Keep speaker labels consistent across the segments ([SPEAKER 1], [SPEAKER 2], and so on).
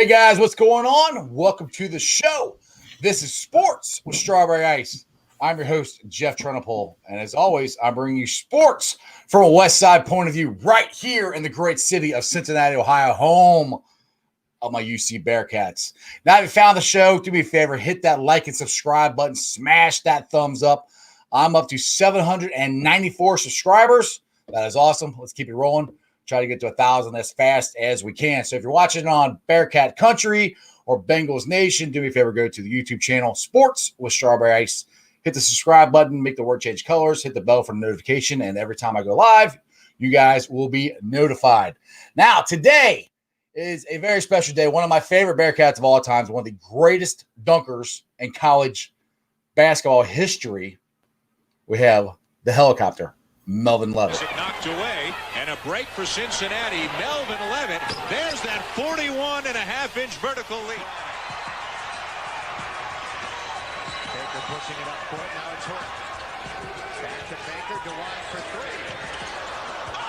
[SPEAKER 1] Hey guys, what's going on? Welcome to the show. This is Sports with Strawberry Ice. I'm your host, Jeff Trenopole, and as always, I'm bringing you sports from a West Side point of view right here in the great city of Cincinnati, Ohio, home of my UC Bearcats. Now, if you found the show, do me a favor, hit that like and subscribe button, smash that thumbs up. I'm up to 794 subscribers. That is awesome. Let's keep it rolling. Try to get to 1,000 as fast as we can. So if you're watching on Bearcat Country or Bengals Nation, do me a favor, go to the YouTube channel, Sports with Strawberry Ice. Hit the subscribe button, make the word change colors, hit the bell for notification, and every time I go live, you guys will be notified. Now, today is a very special day. One of my favorite Bearcats of all times, one of the greatest dunkers in college basketball history. We have the Helicopter Melvin Levett.
[SPEAKER 2] Knocked away, and a break for Cincinnati. Melvin Levett, there's that 41.5-inch vertical lead. Baker pushing it up court, now it's Hook. Back to Baker, DeWine for three. Oh!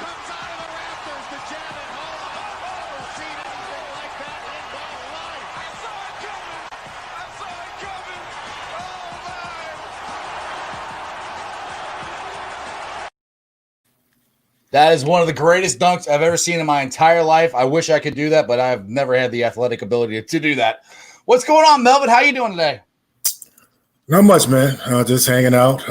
[SPEAKER 2] Comes out of the rafters, the jam at home. Never seen anything like that in my life. I saw it coming. Oh, my.
[SPEAKER 1] That is one of the greatest dunks I've ever seen in my entire life. I wish I could do that, but I've never had the athletic ability to do that. What's going on, Melvin? How you doing today?
[SPEAKER 3] Not much, man. Just hanging out,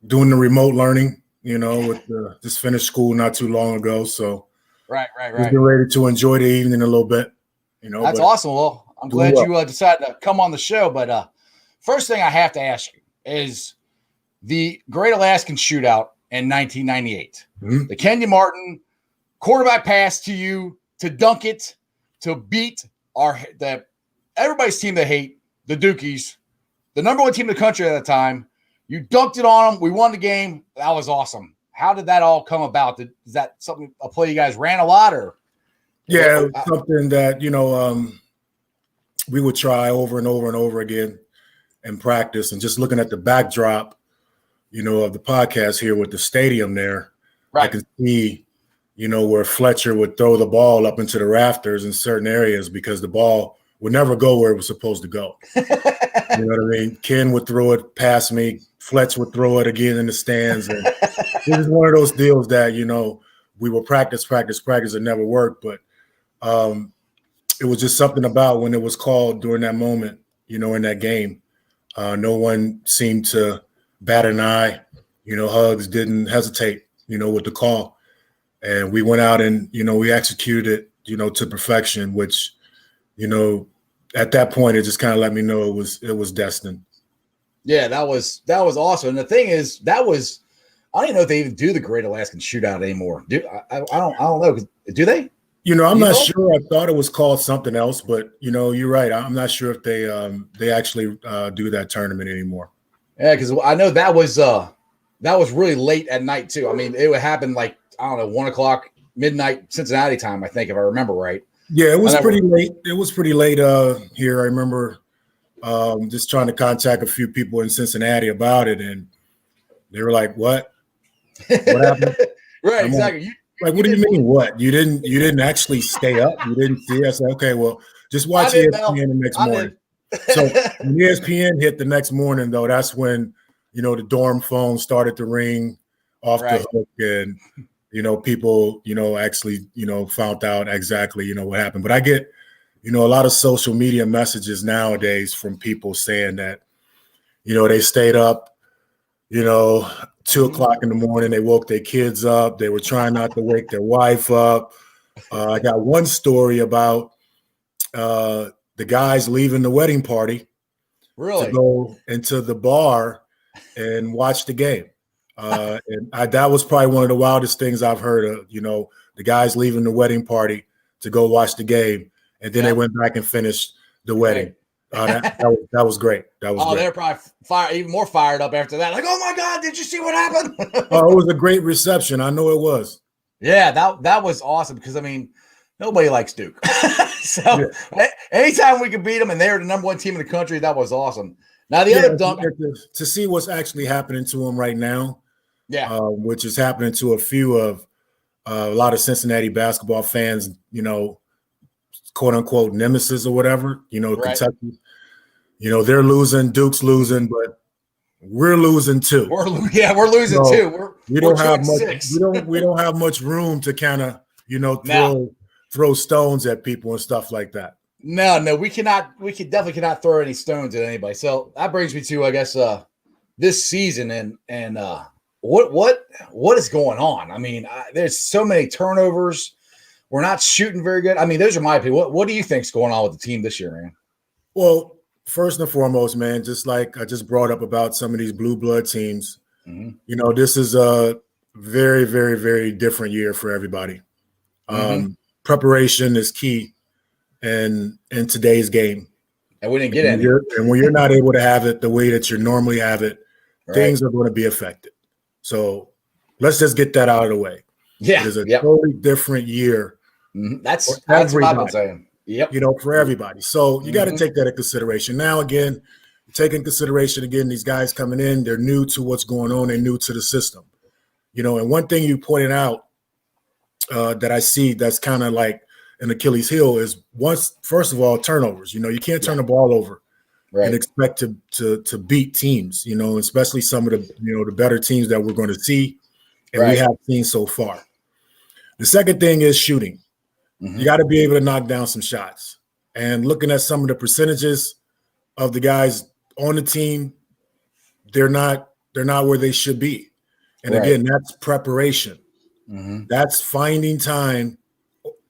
[SPEAKER 3] doing the remote learning, with just finished school not too long ago. So
[SPEAKER 1] Right.
[SPEAKER 3] just getting ready to enjoy the evening a little bit,
[SPEAKER 1] That's awesome. Well, I'm glad you decided to come on the show. But first thing I have to ask you is the Great Alaskan Shootout in 1998.
[SPEAKER 3] Mm-hmm.
[SPEAKER 1] The Kenyon Martin quarterback pass to you to dunk it, to beat everybody's team they hate, the Dukies, the number one team in the country at the time. You dunked it on them. We won the game. That was awesome. How did that all come about? Is that a play you guys ran a lot, or?
[SPEAKER 3] Yeah, it was something that, we would try over and over and over again in practice. And just looking at the backdrop, of the podcast here with the stadium there, right. I could see, where Fletcher would throw the ball up into the rafters in certain areas because the ball would never go where it was supposed to go. You know what I mean? Ken would throw it past me. Fletch would throw it again in the stands. And it was one of those deals that, we would practice. It never worked. But it was just something about when it was called during that moment, in that game. No one seemed to bat an eye. Hugs didn't hesitate, with the call. And we went out and, we executed, to perfection, which, at that point, it just kind of let me know it was destined.
[SPEAKER 1] Yeah, that was awesome. And the thing is, I don't even know if they even do the Great Alaskan Shootout anymore. I don't know. Do they?
[SPEAKER 3] I'm not sure. I thought it was called something else, but you're right. I'm not sure if they actually do that tournament anymore.
[SPEAKER 1] Yeah, because I know that was really late at night too. I mean, it would happen 1 o'clock, midnight Cincinnati time, I think, if I remember right.
[SPEAKER 3] Yeah, it was pretty late. It was pretty late here. I remember just trying to contact a few people in Cincinnati about it, and they were like, "What? What happened?"
[SPEAKER 1] Right, exactly.
[SPEAKER 3] What do you mean? What? You didn't actually stay up? You didn't see? I said, "Okay, well, just watch ESPN the next morning." So when ESPN hit the next morning, though, that's when the dorm phone started to ring off the hook, and people, actually, found out exactly, what happened. But I get, a lot of social media messages nowadays from people saying that, they stayed up, 2 o'clock in the morning. They woke their kids up. They were trying not to wake their wife up. I got one story about the guys leaving the wedding party to go into the bar and watch the game. And that was probably one of the wildest things I've heard of, the guys leaving the wedding party to go watch the game. And then they went back and finished the wedding. That was great. That was great.
[SPEAKER 1] They're probably even more fired up after that. Like, oh my God, did you see what happened?
[SPEAKER 3] It was a great reception. I know it was.
[SPEAKER 1] Yeah, that was awesome because, nobody likes Duke. So anytime we could beat them and they're the number one team in the country, that was awesome. Now the other dunk
[SPEAKER 3] to see what's actually happening to them right now, which is happening to a lot of Cincinnati basketball fans, quote unquote nemesis or whatever,
[SPEAKER 1] Right.
[SPEAKER 3] Kentucky, they're losing, Duke's losing, but we're losing too.
[SPEAKER 1] We're losing too.
[SPEAKER 3] We don't have much.
[SPEAKER 1] 6.
[SPEAKER 3] We don't have much room to kind of throw stones at people and stuff like that.
[SPEAKER 1] No, we cannot. We definitely cannot throw any stones at anybody. So that brings me to, I guess, this season and what is going on? I mean, there's so many turnovers. We're not shooting very good. I mean, those are my opinion. What do you think's going on with the team this year, man?
[SPEAKER 3] Well, first and foremost, man, just like I just brought up about some of these blue blood teams, this is a very, very, very different year for everybody. Preparation is key in today's game.
[SPEAKER 1] And we didn't get any.
[SPEAKER 3] And when you're not able to have it the way that you normally have it, things are going to be affected. So let's just get that out of the way.
[SPEAKER 1] Yeah.
[SPEAKER 3] It is a totally different year.
[SPEAKER 1] That's what I've been saying. Yep.
[SPEAKER 3] For everybody. So you got to take that into consideration. Now, again, take in consideration, these guys coming in, they're new to what's going on. They're new to the system. And one thing you pointed out that I see that's kind of like an Achilles heel is first of all, turnovers. You can't turn the ball over and expect to beat teams, especially some of the, the better teams that we're going to see and we have seen so far. The second thing is shooting. You got to be able to knock down some shots. And looking at some of the percentages of the guys on the team, they're not where they should be. And again, that's preparation. That's finding time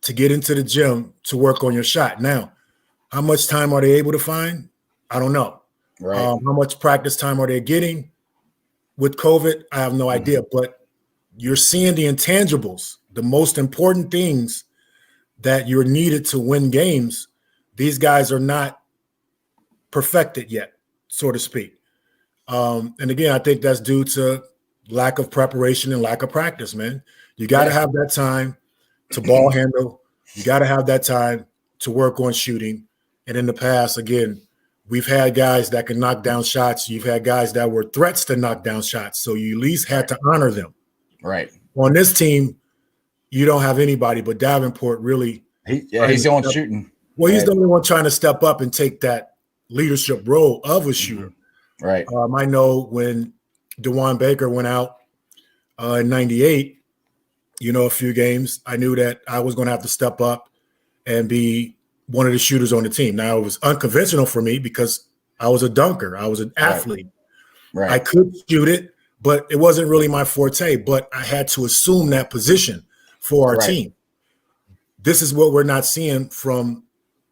[SPEAKER 3] to get into the gym to work on your shot. Now, how much time are they able to find? I don't know. How much practice time are they getting with COVID? I have no idea. But you're seeing the intangibles, the most important things that you're needed to win games. These guys are not perfected yet, so to speak. And again, I think that's due to lack of preparation and lack of practice, man. You got to have that time to ball handle. You got to have that time to work on shooting. And in the past, again, we've had guys that can knock down shots. You've had guys that were threats to knock down shots. So you at least had to honor them. Right. On this team, you don't have anybody, but Davenport really.
[SPEAKER 1] He's the one shooting.
[SPEAKER 3] Well, he's the only one trying to step up and take that leadership role of a shooter.
[SPEAKER 1] Right.
[SPEAKER 3] I know when DeJuan Baker went out in 98, a few games, I knew that I was going to have to step up and be one of the shooters on the team. Now, it was unconventional for me because I was a dunker. I was an athlete. Right. I could shoot it, but it wasn't really my forte. But I had to assume that position for our team. This is what we're not seeing from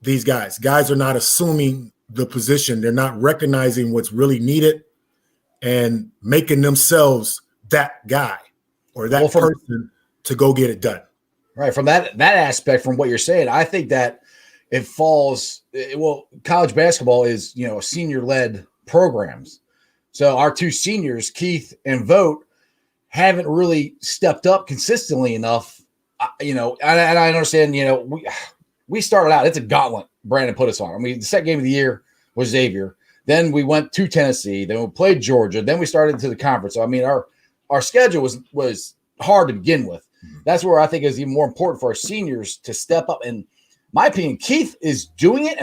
[SPEAKER 3] these guys. Guys are not assuming the position. They're not recognizing what's really needed and making themselves that guy or that person to go get it done.
[SPEAKER 1] Right. From that aspect, from what you're saying, I think that it falls – well, college basketball is, senior-led programs. So our two seniors, Keith and Vogt, haven't really stepped up consistently enough. And I understand, we started out – it's a gauntlet Brandon put us on. I mean, the second game of the year was Xavier. Then we went to Tennessee. Then we played Georgia. Then we started into the conference. So, I mean, our schedule was hard to begin with. That's where I think is even more important for our seniors to step up. And my opinion, Keith is doing it,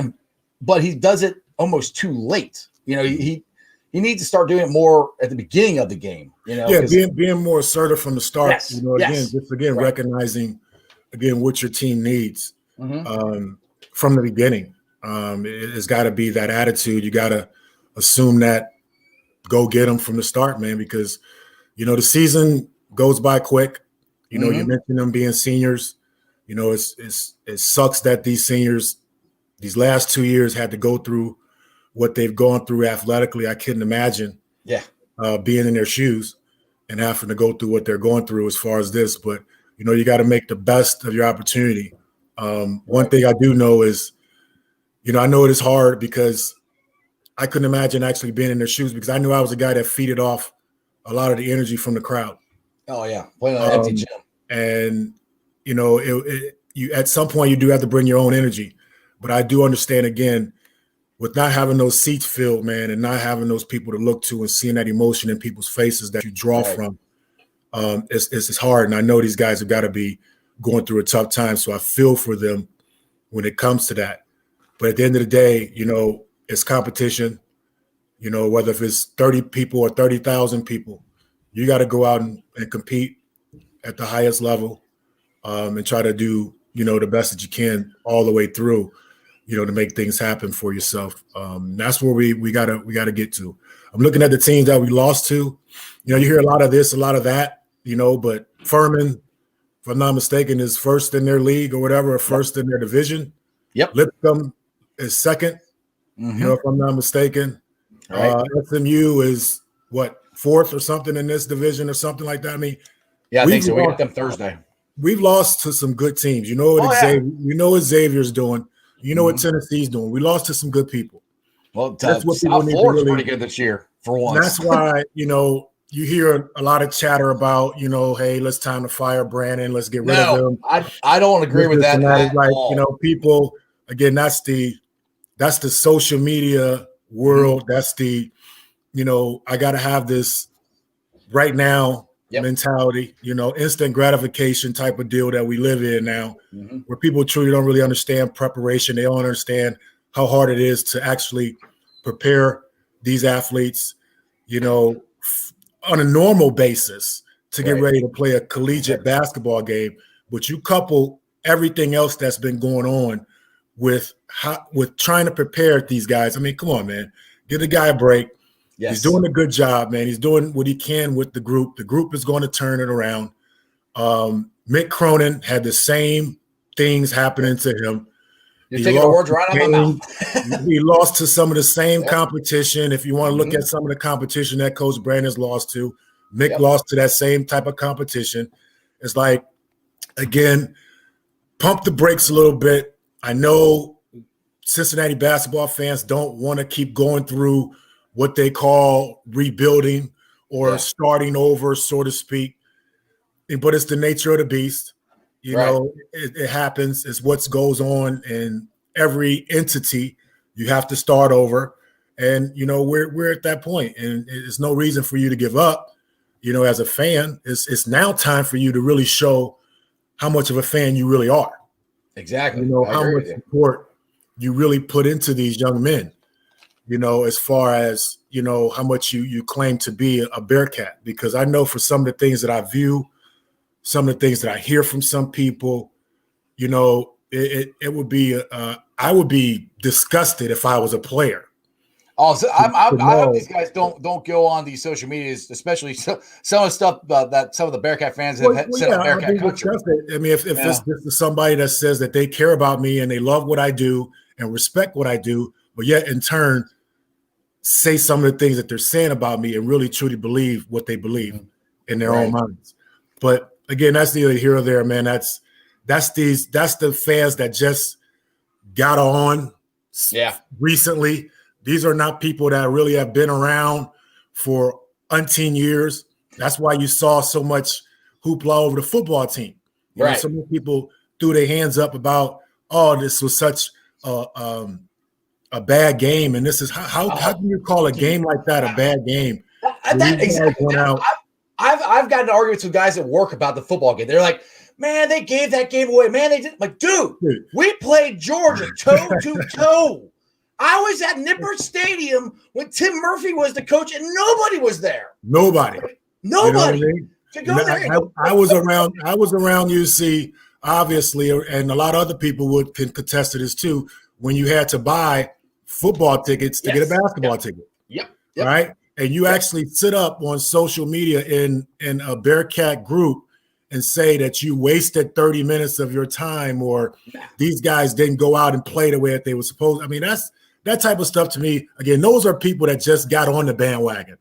[SPEAKER 1] but he does it almost too late. He needs to start doing it more at the beginning of the game.
[SPEAKER 3] Being more assertive from the start. Recognizing what your team needs from the beginning. It's got to be that attitude. You got to assume that, go get them from the start, man, because the season goes by quick. You mentioned them being seniors. It sucks that these seniors, these last 2 years, had to go through what they've gone through athletically. I couldn't imagine being in their shoes and having to go through what they're going through as far as this. But, you got to make the best of your opportunity. One thing I do know is, I know it is hard because I couldn't imagine actually being in their shoes because I knew I was a guy that feeded off a lot of the energy from the crowd.
[SPEAKER 1] Oh, yeah. Playing on an empty gym.
[SPEAKER 3] And, you at some point you do have to bring your own energy. But I do understand, again, with not having those seats filled, man, and not having those people to look to and seeing that emotion in people's faces that you draw from, it's hard. And I know these guys have got to be going through a tough time. So I feel for them. when it comes to that. But at the end of the day, it's competition. Whether if it's 30 people or 30,000 people, you got to go out and compete at the highest level and try to do, the best that you can all the way through, to make things happen for yourself. That's where we gotta get to. I'm looking at the teams that we lost to. You hear a lot of this, a lot of that, but Furman, if I'm not mistaken, is first in their league or whatever, or first in their division.
[SPEAKER 1] Yep.
[SPEAKER 3] Lipscomb is second, if I'm not mistaken. Right. SMU is fourth or something in this division or something like that. I mean,
[SPEAKER 1] yeah, I think so. We got them Thursday.
[SPEAKER 3] We've lost to some good teams. What Xavier's doing. What Tennessee's doing. We lost to some good people.
[SPEAKER 1] Well, that's what South Florida's pretty good this year for once.
[SPEAKER 3] That's why, you hear a lot of chatter about, hey, let's time to fire Brandon. Let's get rid of him.
[SPEAKER 1] I don't agree with that at all.
[SPEAKER 3] People, again, that's the social media world. That's the, I got to have this right now mentality, instant gratification type of deal that we live in now, where people truly don't really understand preparation. They don't understand how hard it is to actually prepare these athletes, on a normal basis to get ready to play a collegiate basketball game. But you couple everything else that's been going on with trying to prepare these guys. I mean, come on, man, give the guy a break. Yes. He's doing a good job, man. He's doing what he can with the group. The group is going to turn it around. Mick Cronin had the same things happening to him.
[SPEAKER 1] You're taking the words right out of my mouth.
[SPEAKER 3] He lost to some of the same competition. If you want to look at some of the competition that Coach Brandon's lost to, Mick lost to that same type of competition. It's like, again, pump the brakes a little bit. I know Cincinnati basketball fans don't want to keep going through what they call rebuilding or starting over, so to speak. But it's the nature of the beast. It happens. It's what goes on in every entity. You have to start over. And, we're at that point. And there's no reason for you to give up, as a fan. It's now time for you to really show how much of a fan you really are.
[SPEAKER 1] Exactly.
[SPEAKER 3] How much support you really put into these young men. As far as, how much you claim to be a Bearcat, because I know for some of the things that I view, some of the things that I hear from some people, it would be, I would be disgusted if I was a player.
[SPEAKER 1] Also, I hope these guys don't go on these social medias, especially some of the stuff that some of the Bearcat fans have said on Bearcat Country.
[SPEAKER 3] I mean, if it's just somebody that says that they care about me and they love what I do and respect what I do, but yet in turn say some of the things that they're saying about me and really truly believe what they believe in their own minds. But again, that's neither here or there, man. That's the fans that just got on recently. These are not people that really have been around for umpteen years. That's why you saw so much hoopla over the football team. So many people threw their hands up about, this was such a bad game, and this is how can you call a game like that a bad game?
[SPEAKER 1] I've gotten arguments with guys at work about the football game. They're like, man, they gave that game away. Man, they didn't. Like, dude, we played Georgia toe to toe. I was at Nippert Stadium when Tim Murphy was the coach, and nobody was there.
[SPEAKER 3] Nobody.
[SPEAKER 1] You know what I mean? To go there.
[SPEAKER 3] I was around UC, obviously, and a lot of other people can contest to this too. When you had to buy football tickets to get a basketball ticket.
[SPEAKER 1] Yep.
[SPEAKER 3] Right? And you actually sit up on social media in a Bearcat group and say that you wasted 30 minutes of your time, or these guys didn't go out and play the way that they were supposed. I mean, that's that type of stuff to me. Again, those are people that just got on the bandwagon.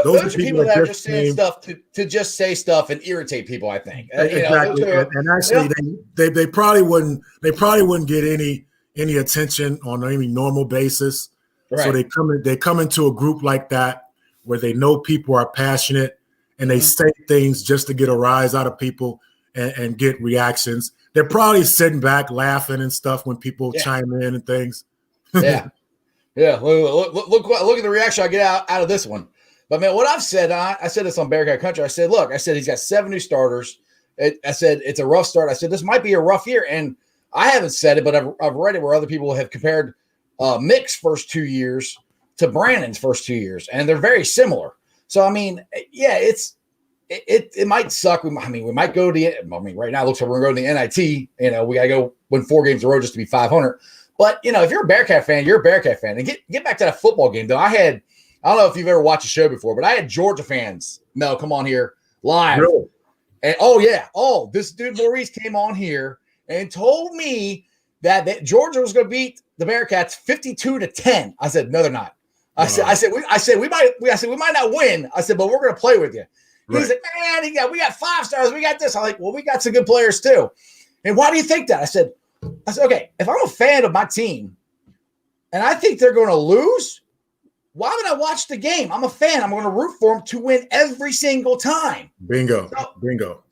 [SPEAKER 1] Those are people that are just saying stuff to just say stuff and irritate people, I think.
[SPEAKER 3] Exactly. And actually, they probably wouldn't get any attention on any normal basis. Right. So they come into a group like that where they know people are passionate and they say things just to get a rise out of people and get reactions. They're probably sitting back laughing and stuff when people chime in and things.
[SPEAKER 1] Yeah. Look at the reaction I get out of this one. But man, what I've said, I said this on Bearcat Country. I said, look, he's got 7 new starters. I said it's a rough start. I said this might be a rough year, and I haven't said it, but I've read it where other people have compared Mick's first 2 years to Brandon's first 2 years, and they're very similar. So, I mean, yeah, it might suck. We might go to right now it looks like we're going to go to the NIT. We got to go win 4 games in a row just to be 500. But, if you're a Bearcat fan, you're a Bearcat fan. And get back to that football game, though. I don't know if you've ever watched the show before, but I had Georgia fans, Mel, come on here live.
[SPEAKER 3] Really?
[SPEAKER 1] And, this dude Maurice came on here and told me that Georgia was going to beat the Bearcats 52-10. I said, no, they're not. I said we might not win. I said, but we're going to play with you. Right. He's like, man, we got 5 stars. We got this. I'm like, well, we got some good players too. And why do you think that? I said, okay, if I'm a fan of my team and I think they're going to lose, why would I watch the game? I'm a fan. I'm going to root for them to win every single time.
[SPEAKER 3] Bingo.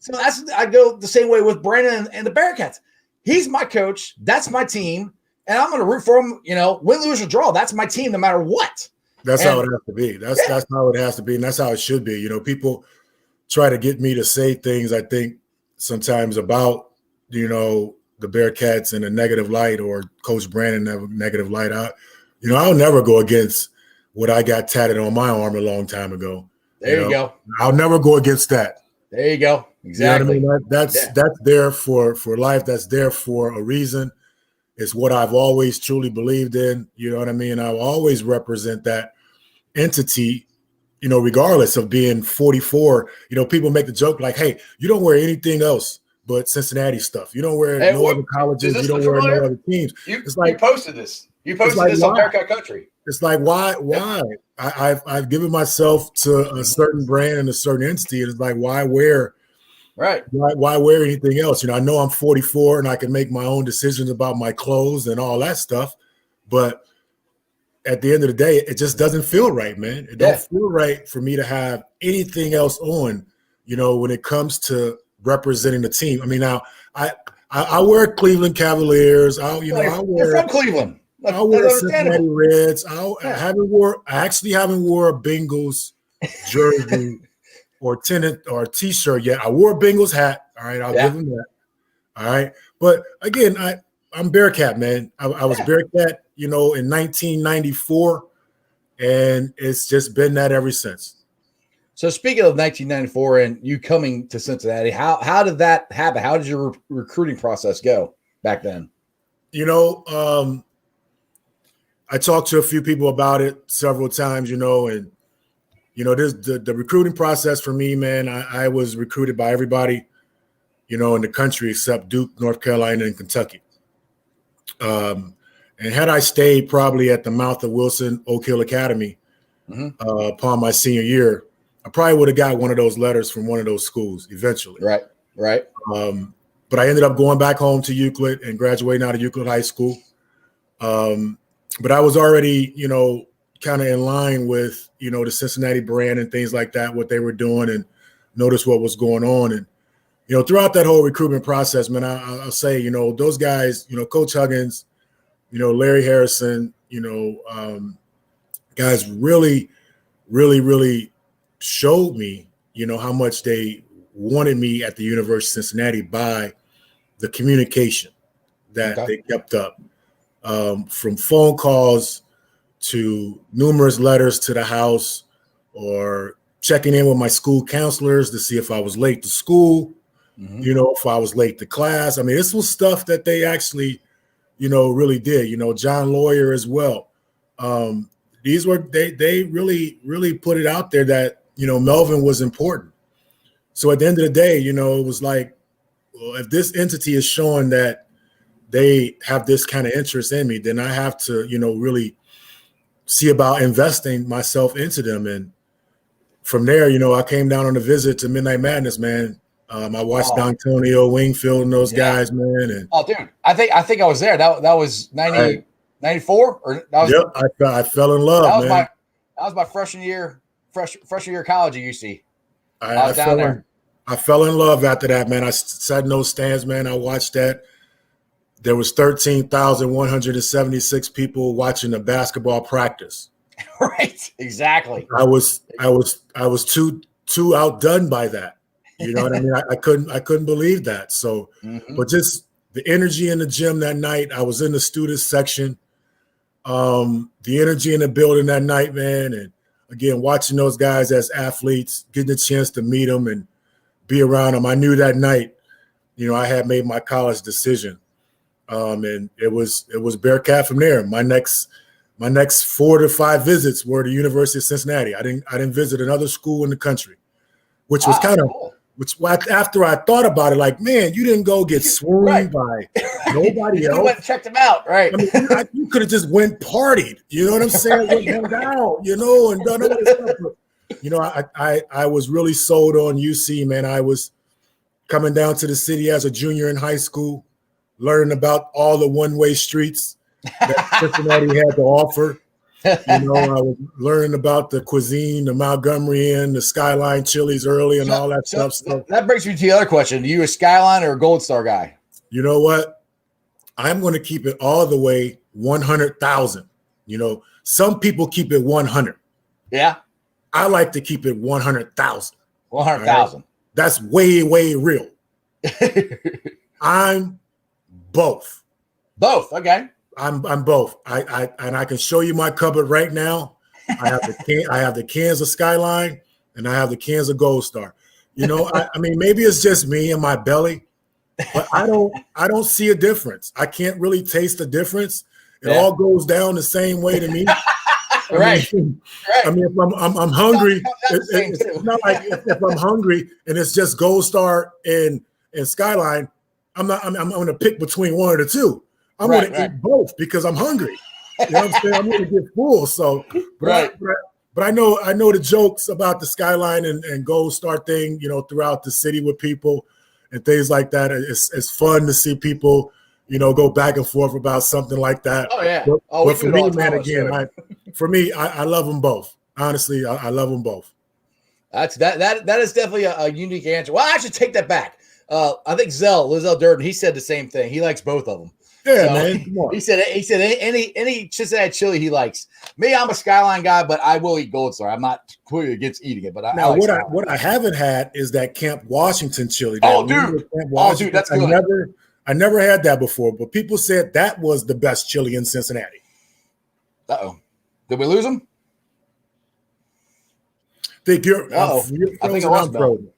[SPEAKER 1] So I go the same way with Brandon and the Bearcats. He's my coach. That's my team. And I'm going to root for him, win, lose, or draw. That's my team no matter what.
[SPEAKER 3] How it has to be. That's how it has to be. And that's how it should be. People try to get me to say things, I think, sometimes about, the Bearcats in a negative light or Coach Brandon in a negative light. I'll never go against what I got tatted on my arm a long time ago.
[SPEAKER 1] There you go.
[SPEAKER 3] I'll never go against that.
[SPEAKER 1] There you go. Exactly.
[SPEAKER 3] That's there for life. That's there for a reason. It's what I've always truly believed in. You know what I mean? I'll always represent that entity, regardless of being 44. People make the joke like, hey, you don't wear anything else but Cincinnati stuff. You don't wear no other colleges. You don't wear no other teams.
[SPEAKER 1] It's like you posted this. You posted this on Bearcat Country.
[SPEAKER 3] It's like, why? I've given myself to a certain brand and a certain entity. And it's like, why wear?
[SPEAKER 1] Right.
[SPEAKER 3] Why wear anything else? I know I'm 44 and I can make my own decisions about my clothes and all that stuff. But at the end of the day, it just doesn't feel right, man. It don't feel right for me to have anything else on, when it comes to representing the team. Now I wear Cleveland Cavaliers.
[SPEAKER 1] You're from Cleveland.
[SPEAKER 3] I wear Cincinnati Reds. I actually haven't wore a Bengals jersey or tenant or T-shirt yet. I wore a Bengals hat. All right, I'll give them that. All right, but again, I'm Bearcat, man. I was Bearcat, in 1994, and it's just been that ever since.
[SPEAKER 1] So speaking of 1994 and you coming to Cincinnati, how did that happen? How did your recruiting process go back then?
[SPEAKER 3] I talked to a few people about it several times, and this the recruiting process for me, man. I was recruited by everybody, in the country except Duke, North Carolina, and Kentucky. And had I stayed probably at the mouth of Wilson Oak Hill Academy upon my senior year, I probably would have got one of those letters from one of those schools eventually.
[SPEAKER 1] Right.
[SPEAKER 3] But I ended up going back home to Euclid and graduating out of Euclid High School. But I was already, kind of in line with, the Cincinnati brand and things like that, what they were doing, and noticed what was going on. And, throughout that whole recruitment process, man, I'll say, those guys, Coach Huggins, Larry Harrison, guys really, really, really showed me, how much they wanted me at the University of Cincinnati by the communication that they kept up. From phone calls to numerous letters to the house, or checking in with my school counselors to see if I was late to school, if I was late to class. This was stuff that they actually, really did. John Lawyer as well. These were they really, really put it out there that, Melvin was important. So at the end of the day, it was like, well, if this entity is showing that they have this kind of interest in me, then I have to, really see about investing myself into them. And from there, I came down on a visit to Midnight Madness, man. I watched D'Antonio, Wingfield, and those guys, man. And
[SPEAKER 1] dude, I think I was there. That was 94, or that was.
[SPEAKER 3] Yep, I fell in love.
[SPEAKER 1] That was my freshman year of college at UC. I was down there.
[SPEAKER 3] I fell in love after that, man. I sat in those stands, man. I watched that. There was 13,176 people watching the basketball practice.
[SPEAKER 1] Right, exactly.
[SPEAKER 3] I was too outdone by that. You know what I mean? I couldn't believe that. So, but just the energy in the gym that night. I was in the student section. The energy in the building that night, man, and again, watching those guys as athletes, getting a chance to meet them and be around them. I knew that night, I had made my college decision, and it was Bearcat from there. My next 4 to 5 visits were the University of Cincinnati. I didn't visit another school in the country, which was kind of cool. After I thought about it, like, man, you didn't go get swooned by nobody else.
[SPEAKER 1] You went and checked them out, right?
[SPEAKER 3] I mean, you could have just went partied. You know what I'm saying? Went hung out, and done all this stuff. But, I was really sold on UC, man. I was coming down to the city as a junior in high school, learning about all the one-way streets that Cincinnati had to offer. I was learning about the cuisine, the Montgomery Inn, the Skyline Chili's early and all that stuff. So
[SPEAKER 1] that brings me to the other question. Are you a Skyline or a Gold Star guy?
[SPEAKER 3] You know what? I'm going to keep it all the way 100,000. Some people keep it 100.
[SPEAKER 1] Yeah.
[SPEAKER 3] I like to keep it 100,000.
[SPEAKER 1] 100,000.
[SPEAKER 3] Right? That's way, way real. I'm both.
[SPEAKER 1] Both. Okay.
[SPEAKER 3] I'm both. I can show you my cupboard right now. I have the cans of Skyline and I have the cans of Gold Star. I mean, maybe it's just me and my belly, but I don't see a difference. I can't really taste the difference. It all goes down the same way to me.
[SPEAKER 1] Right.
[SPEAKER 3] I mean, if I'm hungry, it's not like if I'm hungry and it's just Gold Star and Skyline, I'm going to pick between one or the two. I'm going to eat both because I'm hungry. You know what I'm saying? I'm going to get full. So, but I know the jokes about the Skyline and Gold Star thing, throughout the city with people and things like that. It's fun to see people, go back and forth about something like that.
[SPEAKER 1] Oh yeah.
[SPEAKER 3] But for me, man, again, I love them both. Honestly, I love them both.
[SPEAKER 1] That is definitely a unique answer. Well, I should take that back. I think Lizelle Durden, he said the same thing. He likes both of them.
[SPEAKER 3] Yeah, so, man. Come on.
[SPEAKER 1] He said any Cincinnati chili he likes. Me, I'm a Skyline guy, but I will eat Gold Star. I'm not completely against eating it, but
[SPEAKER 3] now
[SPEAKER 1] I like
[SPEAKER 3] what I haven't had is that Camp Washington chili.
[SPEAKER 1] Dude, that's good.
[SPEAKER 3] I never had that before, but people said that was the best chili in Cincinnati.
[SPEAKER 1] Uh-oh. Did we lose him?
[SPEAKER 3] I think you're
[SPEAKER 1] I think I lost
[SPEAKER 3] frozen.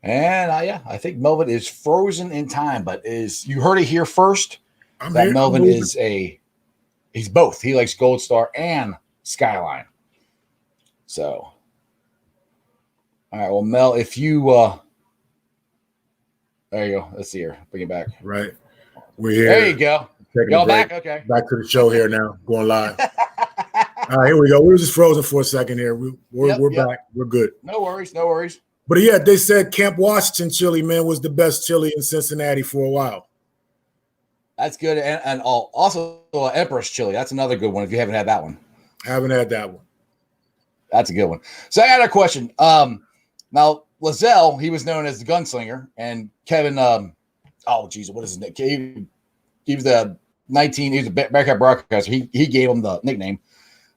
[SPEAKER 1] And I think Melvin is frozen in time, but you heard it here first. Melvin he's both. He likes Gold Star and Skyline. So, all right. Well, Mel, if you there you go. Let's see here. Bring it back.
[SPEAKER 3] Right. We're here.
[SPEAKER 1] There you go. Y'all back? Okay.
[SPEAKER 3] Back to the show here now. Going live. All right, here we go. We were just frozen for a second here. We're back. We're good.
[SPEAKER 1] No worries.
[SPEAKER 3] But yeah, they said Camp Washington chili, man, was the best chili in Cincinnati for a while.
[SPEAKER 1] That's good. And also Empress chili. That's another good one if you haven't had that one.
[SPEAKER 3] I haven't had that one.
[SPEAKER 1] That's a good one. So I got a question. Now, Lizelle, he was known as the gunslinger, and Kevin, what is his name? He was the Bearcat broadcaster. He gave him the nickname.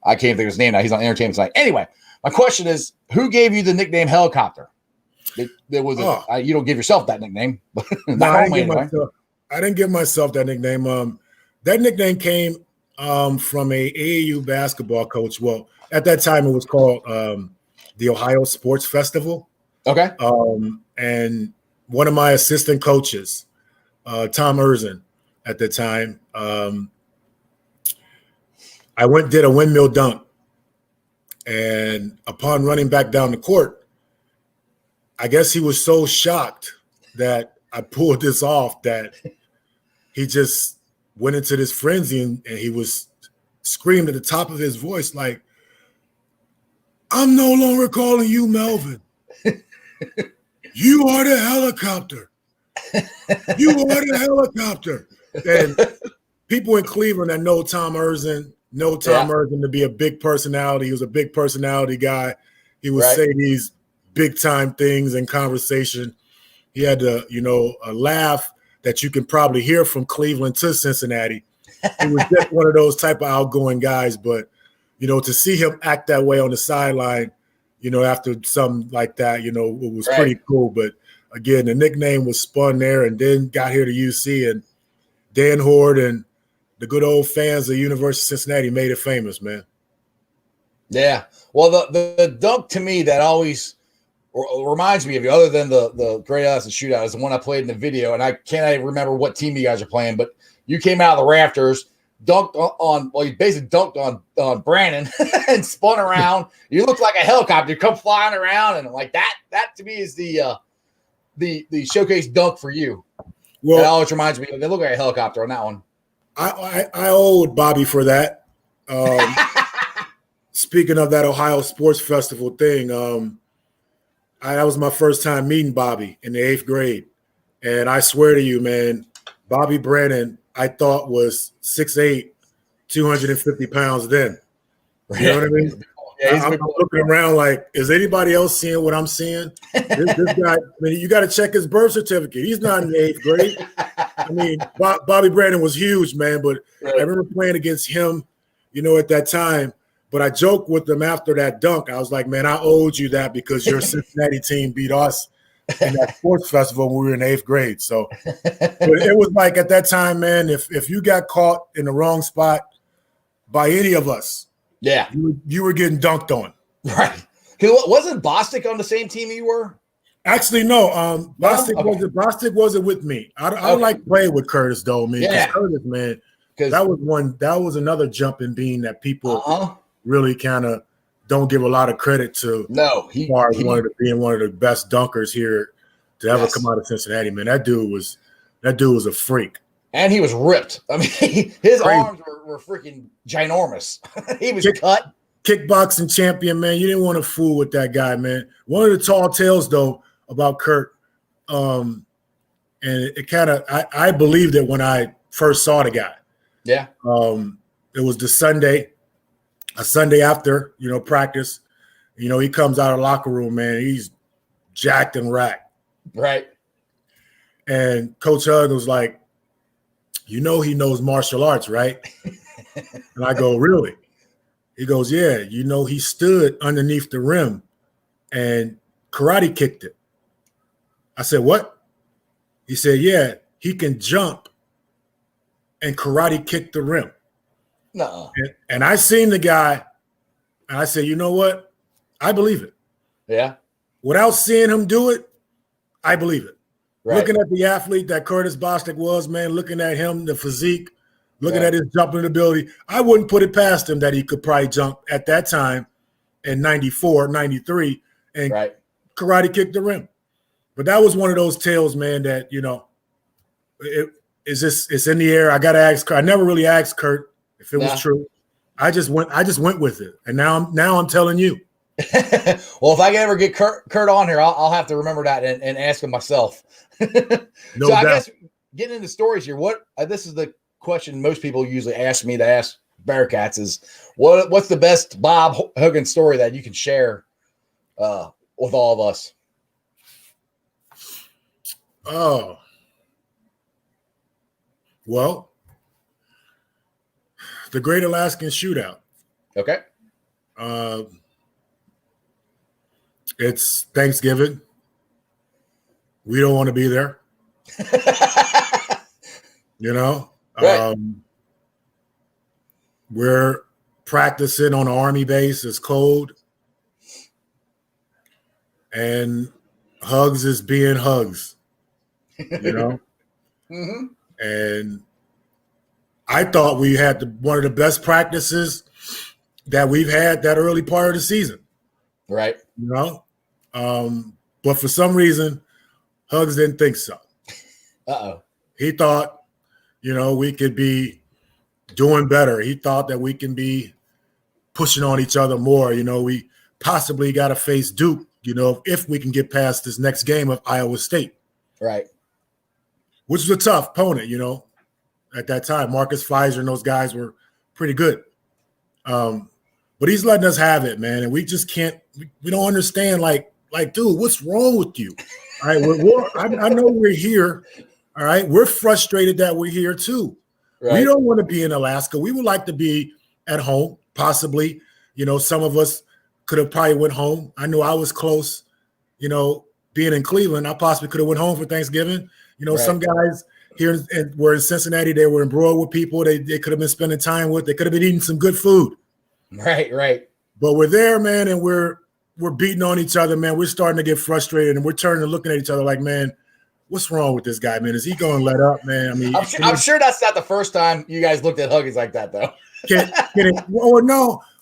[SPEAKER 1] I can't think of his name now. He's on Entertainment Tonight. Anyway, my question is, who gave you the nickname Helicopter? You don't give yourself that nickname.
[SPEAKER 3] No, I didn't give myself that nickname. That nickname came from a AAU basketball coach. Well, at that time, it was called the Ohio Sports Festival. Okay. And one of my assistant coaches, Tom Erzin, at the time, I did a windmill dunk. And upon running back down the court, I guess he was so shocked that I pulled this off that he just went into this frenzy and he was screamed at the top of his voice like, "I'm no longer calling you Melvin. You are the Helicopter. You are the Helicopter." And people in Cleveland that know Tom Erzin to be a big personality. He was a big personality guy. He would say these big time things in conversation. He had a laugh that you can probably hear from Cleveland to Cincinnati. He was just one of those type of outgoing guys. But, to see him act that way on the sideline, after something like that, it was pretty cool. But again, the nickname was spun there, and then got here to UC, and Dan Horde and the good old fans of University of Cincinnati made it famous, man.
[SPEAKER 1] Yeah. Well, the dunk to me that always reminds me of you, other than the Great Alaskan Shootout, is the one I played in the video, and I can't even remember what team you guys are playing, but you came out of the rafters, you basically dunked on Brandon and spun around. You looked like a helicopter. You come flying around, and like that to me is the showcase dunk for you. Well, it always reminds me. They look like a helicopter on that one.
[SPEAKER 3] I owed Bobby for that. Speaking of that Ohio Sports Festival thing, that was my first time meeting Bobby in the 8th grade. And I swear to you, man, Bobby Brandon, I thought was 6'8", 250 pounds then. You know what I mean? Yeah, I'm looking around like, is anybody else seeing what I'm seeing? This guy, you got to check his birth certificate. He's not in the 8th grade. Bobby Brandon was huge, man, but I remember playing against him, at that time. But I joked with him after that dunk. I was like, man, I owed you that because your Cincinnati team beat us in that sports festival when we were in 8th grade. So but it was like at that time, man, if you got caught in the wrong spot by any of us, you were getting dunked on.
[SPEAKER 1] Right. Wasn't Bostic on the same team you were?
[SPEAKER 3] Actually, no. Bostic wasn't with me. I don't like playing with Curtis though, man. Yeah. Curtis, man, that was another jumping bean that people really kind of don't give a lot of credit to.
[SPEAKER 1] No,
[SPEAKER 3] being one of the best dunkers here to ever come out of Cincinnati, man. That dude was a freak.
[SPEAKER 1] And he was ripped. I mean, his arms were freaking ginormous. He was cut.
[SPEAKER 3] Kickboxing champion, man. You didn't want to fool with that guy, man. One of the tall tales, though, about Kurt, and it kind of I believed it when I first saw the guy.
[SPEAKER 1] Yeah.
[SPEAKER 3] It was a Sunday after, practice. He comes out of the locker room, man. He's jacked and racked.
[SPEAKER 1] Right.
[SPEAKER 3] And Coach Hud was like, he knows martial arts, right? And I go, really? He goes, yeah. He stood underneath the rim and karate kicked it. I said, what? He said, yeah, he can jump and karate kick the rim.
[SPEAKER 1] No.
[SPEAKER 3] And I seen the guy, and I said, you know what? I believe it.
[SPEAKER 1] Yeah.
[SPEAKER 3] Without seeing him do it, I believe it.
[SPEAKER 1] Right.
[SPEAKER 3] Looking at the athlete that Curtis Bostic was, man, looking at him, the physique, looking at his jumping ability, I wouldn't put it past him that he could probably jump at that time in 94, 93, and karate kick the rim. But that was one of those tales, man, that, it's in the air. I got to ask Kurt. I never really asked Kurt if it was true. I just went with it. And now I'm telling you.
[SPEAKER 1] Well, if I can ever get Kurt on here, I'll have to remember that and ask him myself.
[SPEAKER 3] No
[SPEAKER 1] so
[SPEAKER 3] doubt.
[SPEAKER 1] I guess getting into stories here, this is the question most people usually ask me to ask Bearcats is what's the best Bob Hogan story that you can share with all of us?
[SPEAKER 3] Oh, well, the Great Alaskan Shootout.
[SPEAKER 1] Okay.
[SPEAKER 3] It's Thanksgiving. We don't want to be there.
[SPEAKER 1] Right.
[SPEAKER 3] We're practicing on an Army base. It's cold. And Hugs is being Hugs,
[SPEAKER 1] Mm-hmm.
[SPEAKER 3] And I thought we had one of the best practices that we've had that early part of the season.
[SPEAKER 1] Right.
[SPEAKER 3] But for some reason, Hugs didn't think so.
[SPEAKER 1] Uh-oh.
[SPEAKER 3] He thought, we could be doing better. He thought that we can be pushing on each other more. We possibly got to face Duke, if we can get past this next game of Iowa State.
[SPEAKER 1] Right.
[SPEAKER 3] Which was a tough opponent, at that time. Marcus Pfizer and those guys were pretty good. But he's letting us have it, man. And we just can't – we don't understand, like, dude, what's wrong with you? All right, I know we're here. All right, we're frustrated that we're here too. Right. We don't want to be in Alaska. We would like to be at home, possibly. Some of us could have probably went home. I knew I was close, being in Cleveland. I possibly could have went home for Thanksgiving. Some guys here were in Cincinnati. They were embroiled with people they could have been spending time with. They could have been eating some good food.
[SPEAKER 1] Right.
[SPEAKER 3] But we're there, man, and we're beating on each other, man. We're starting to get frustrated, and we're turning and looking at each other like, man, what's wrong with this guy, man? Is he going to let up, man? I mean,
[SPEAKER 1] I'm sure that's not the first time you guys looked at Huggins like that, though.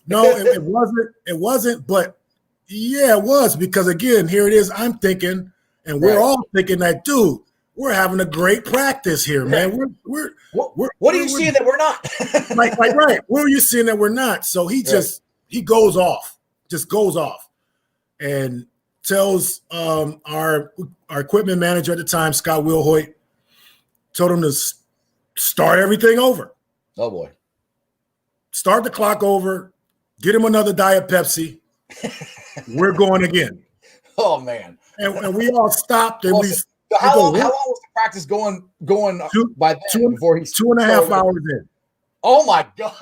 [SPEAKER 3] No, it wasn't. It wasn't, but yeah, it was, because again, here it is. I'm thinking, and we're all thinking that, dude, we're having a great practice here, man.
[SPEAKER 1] What are you seeing that we're not?
[SPEAKER 3] right. What are you seeing that we're not? So he goes off, and tells our equipment manager at the time, Scott Wilhoit, told him to start everything over.
[SPEAKER 1] Oh boy.
[SPEAKER 3] Start the clock over, get him another Diet Pepsi. We're going again.
[SPEAKER 1] Oh man.
[SPEAKER 3] And we all stopped. And
[SPEAKER 1] how long was the practice going by then before he
[SPEAKER 3] 2.5 hours in?
[SPEAKER 1] Oh my God.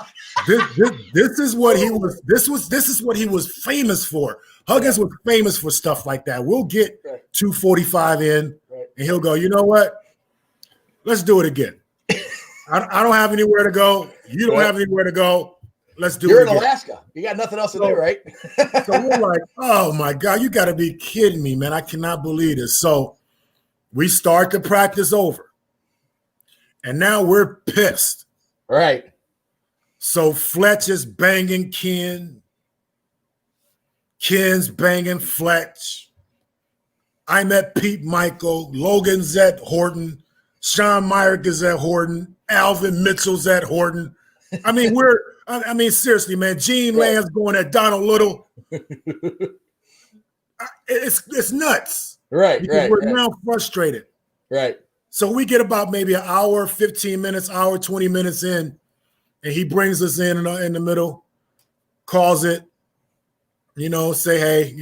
[SPEAKER 3] This is what he was. This is what he was famous for. Huggins was famous for stuff like that. We'll get 2:45 in, and he'll go, you know what? Let's do it again. I don't have anywhere to go. You don't have anywhere to go. Let's do it again.
[SPEAKER 1] You're in Alaska. You got nothing else to do, right?
[SPEAKER 3] So we're like, oh my God, you got to be kidding me, man. I cannot believe this. So we start the practice over, and now we're pissed.
[SPEAKER 1] Right.
[SPEAKER 3] So Fletch is banging Ken. Ken's banging Fletch. I'm at Pete Michael. Logan's at Horton. Sean Myrick is at Horton. Alvin Mitchell's at Horton. I mean, seriously, man. Gene Lamb's going at Donald Little. It's nuts.
[SPEAKER 1] Right.
[SPEAKER 3] Because we're now frustrated.
[SPEAKER 1] Right.
[SPEAKER 3] So we get about maybe an hour, 15 minutes, hour, 20 minutes in, and he brings us in the middle, calls it, say, hey,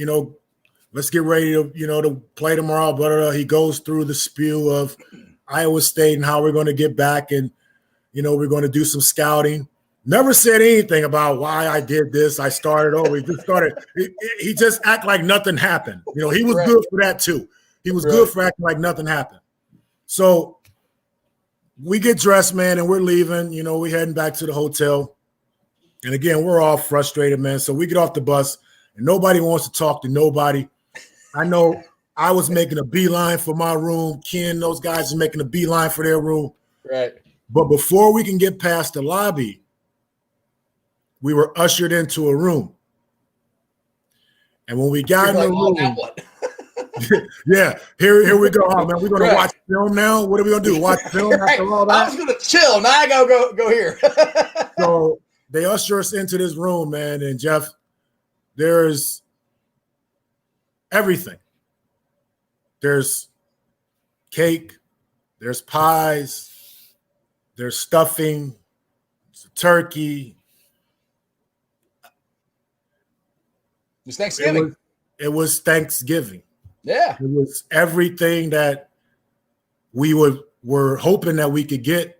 [SPEAKER 3] let's get ready to, to play tomorrow. Blah, blah, blah. He goes through the spew of Iowa State and how we're going to get back, and, we're going to do some scouting. Never said anything about why I did this. I started over. He just started. He just act like nothing happened. He was good for that too. He was good for acting like nothing happened. So we get dressed, man, and we're leaving. We're heading back to the hotel. And again, we're all frustrated, man. So we get off the bus, and nobody wants to talk to nobody. I know I was making a beeline for my room. Ken, those guys are making a beeline for their room.
[SPEAKER 1] Right.
[SPEAKER 3] But before we can get past the lobby, we were ushered into a room. And when we got in the room, yeah, here we go. Oh, man, we're going to watch film now? What are we going to do? Watch film after all that?
[SPEAKER 1] I was going to chill. Now I got to go here.
[SPEAKER 3] So they usher us into this room, man. And, Jeff, there's everything. There's cake. There's pies. There's stuffing. There's turkey.
[SPEAKER 1] It's Thanksgiving.
[SPEAKER 3] It was Thanksgiving.
[SPEAKER 1] Yeah.
[SPEAKER 3] It was everything that we were hoping that we could get,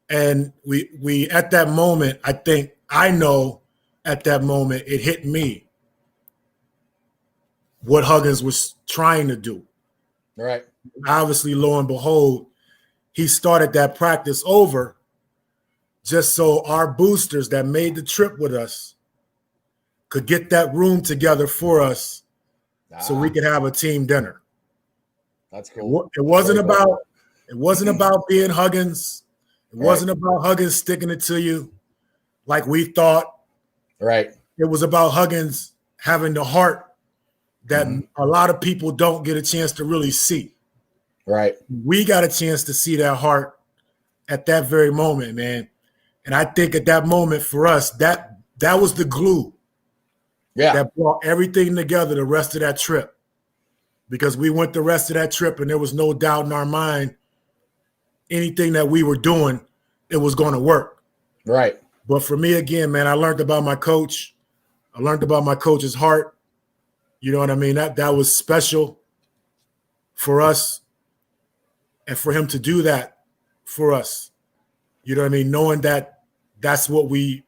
[SPEAKER 3] and we at that moment, I know at that moment it hit me what Huggins was trying to do.
[SPEAKER 1] Right.
[SPEAKER 3] Obviously, lo and behold, he started that practice over just so our boosters that made the trip with us could get that room together for us so we could have a team dinner.
[SPEAKER 1] That's cool.
[SPEAKER 3] It wasn't about being Huggins. It wasn't about Huggins sticking it to you like we thought.
[SPEAKER 1] Right.
[SPEAKER 3] It was about Huggins having the heart that a lot of people don't get a chance to really see.
[SPEAKER 1] Right.
[SPEAKER 3] We got a chance to see that heart at that very moment, man. And I think at that moment for us, that was the glue that brought everything together the rest of that trip. Because we went the rest of that trip and there was no doubt in our mind anything that we were doing, it was going to work.
[SPEAKER 1] Right.
[SPEAKER 3] But for me, again, man, I learned about my coach. I learned about my coach's heart. You know what I mean? That was special for us and for him to do that for us. You know what I mean? Knowing that that's what we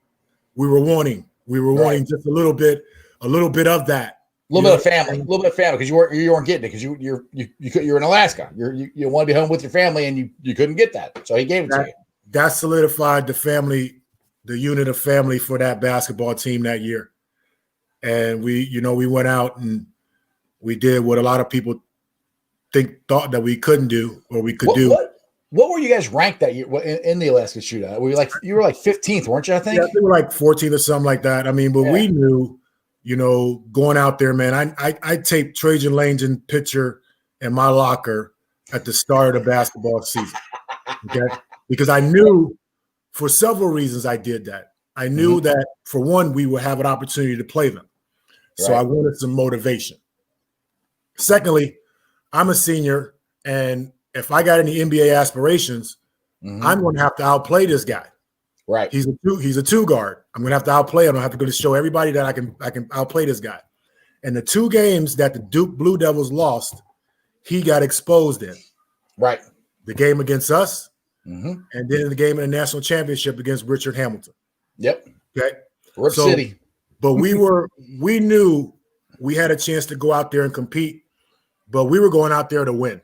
[SPEAKER 3] were wanting we were wanting just a little bit of that.
[SPEAKER 1] A little bit of family because you weren't getting it because you're in Alaska. You want to be home with your family and you couldn't get that, so he gave it to you.
[SPEAKER 3] That solidified the unit of family for that basketball team that year, and we went out and we did what a lot of people thought that we couldn't do or we could do.
[SPEAKER 1] What were you guys ranked that year in the Alaskan Shootout? You were like 15th, weren't you? I think.
[SPEAKER 3] Yeah, they were like 14th or something like that. I mean, but we knew, going out there, man. I taped Trajan Langdon's picture in my locker at the start of the basketball season. Okay, because I knew for several reasons I did that. I knew that for one, we would have an opportunity to play them, so I wanted some motivation. Secondly, I'm a senior, and if I got any NBA aspirations, I'm going to have to outplay this guy.
[SPEAKER 1] Right.
[SPEAKER 3] He's a two guard. I'm going to have to outplay him. I have to go to show everybody that I can outplay this guy. And the 2 games that the Duke Blue Devils lost, he got exposed in.
[SPEAKER 1] Right.
[SPEAKER 3] The game against us, and then the game in the national championship against Richard Hamilton.
[SPEAKER 1] Yep.
[SPEAKER 3] Okay.
[SPEAKER 1] Rip City.
[SPEAKER 3] But we knew we had a chance to go out there and compete, but we were going out there to win.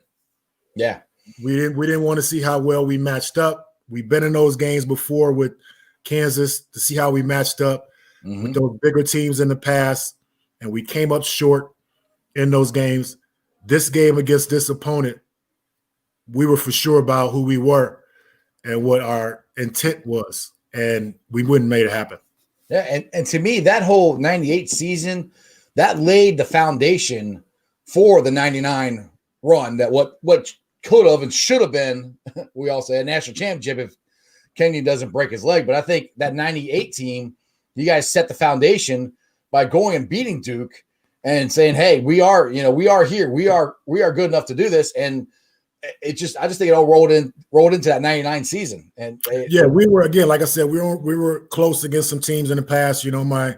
[SPEAKER 1] Yeah.
[SPEAKER 3] We didn't want to see how well we matched up. We've been in those games before with Kansas to see how we matched up with those bigger teams in the past, and we came up short in those games. This game against this opponent, we were for sure about who we were and what our intent was, and we wouldn't make it happen.
[SPEAKER 1] Yeah, and to me, that whole 98 season, that laid the foundation for the 99 run that what could have and should have been, we all say, a national championship if Kenyon doesn't break his leg. But I think that 98 team, you guys set the foundation by going and beating Duke and saying, hey, we are here. We are good enough to do this. And I just think it all rolled into that 99 season. And
[SPEAKER 3] we were, again, like I said, we were close against some teams in the past. My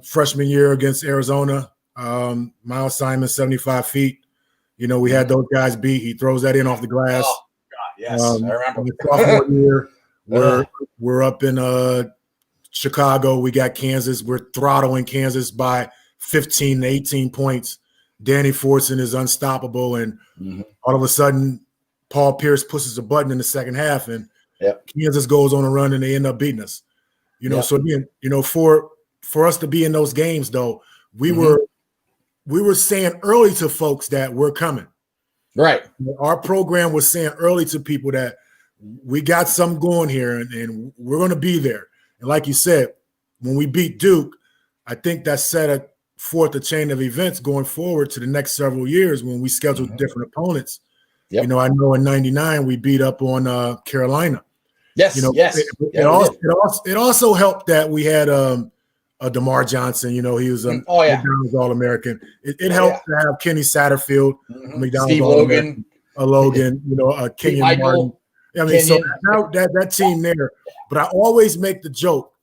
[SPEAKER 3] freshman year against Arizona, Miles Simon, 75 feet. We had those guys beat. He throws that in off the glass.
[SPEAKER 1] Oh, God, yes. I remember.
[SPEAKER 3] The sophomore year, we're up in Chicago. We got Kansas. We're throttling Kansas by 15 to 18 points. Danny Fortson is unstoppable. And all of a sudden, Paul Pierce pushes a button in the second half, and Kansas goes on a run, and they end up beating us. So again, for us to be in those games, though, we were saying early to folks that we're coming.
[SPEAKER 1] Right.
[SPEAKER 3] Our program was saying early to people that we got something going here and we're going to be there. And like you said, when we beat Duke, I think that set forth a chain of events going forward to the next several years when we scheduled different opponents. Yep. I know in 99 we beat up on Carolina.
[SPEAKER 1] Yes, yes.
[SPEAKER 3] It also helped that we had DeMar Johnson, he was a McDonald's All-American. It helped to have Kenny Satterfield, McDonald's
[SPEAKER 1] Steve
[SPEAKER 3] All-American, Logan, Kenyon Martin. I mean, so that team there. But I always make the joke,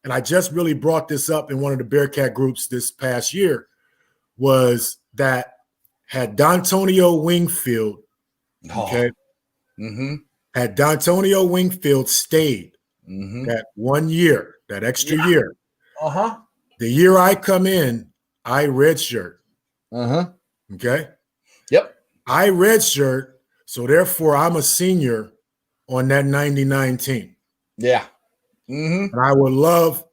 [SPEAKER 3] and I just really brought this up in one of the Bearcat groups this past year, was that had D'Antonio Wingfield, had D'Antonio Wingfield stayed that 1 year, that extra year, the year I come in, I redshirt. Okay.
[SPEAKER 1] Yep.
[SPEAKER 3] I redshirt, so therefore I'm a senior on that 99 team.
[SPEAKER 1] Yeah.
[SPEAKER 3] And I would love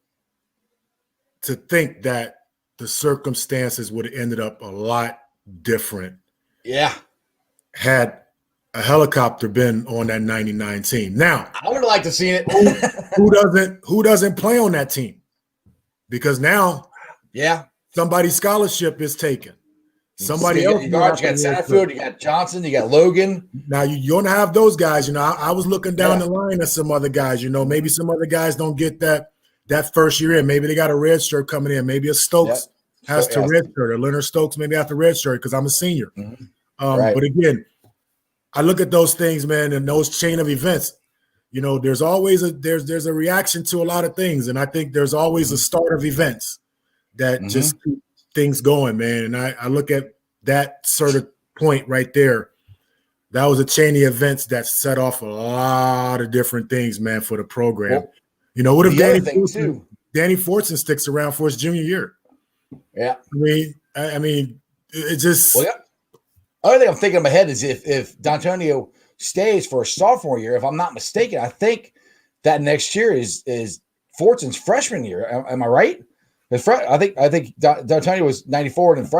[SPEAKER 3] to think that the circumstances would have ended up a lot different.
[SPEAKER 1] Yeah.
[SPEAKER 3] Had a helicopter been on that 99 team. Now,
[SPEAKER 1] I would have liked to see it.
[SPEAKER 3] who doesn't play on that team? Because now, somebody's scholarship is taken. Somebody else.
[SPEAKER 1] You got Satterfield, you got Johnson, you got Logan.
[SPEAKER 3] Now you don't have those guys. I was looking down the line at some other guys. Maybe some other guys don't get that first year in. Maybe they got a red shirt coming in. Maybe a Stokes has to red shirt, or Leonard Stokes maybe have to red shirt because I'm a senior. But again, I look at those things, man, and those chain of events. There's always there's a reaction to a lot of things, and I think there's always a start of events that just keep things going, man. And I look at that sort of point right there. That was a chain of events that set off a lot of different things, man, for the program. What if Danny Fortson, Danny Fortson sticks around for his junior year.
[SPEAKER 1] Yeah.
[SPEAKER 3] I mean, it just.
[SPEAKER 1] Well, yeah. Other thing I'm thinking in my head is if D'Antonio stays for a sophomore year, if I'm not mistaken, I think that next year is Fortson's freshman year. Am I right? I think D'Antonio was 94, and then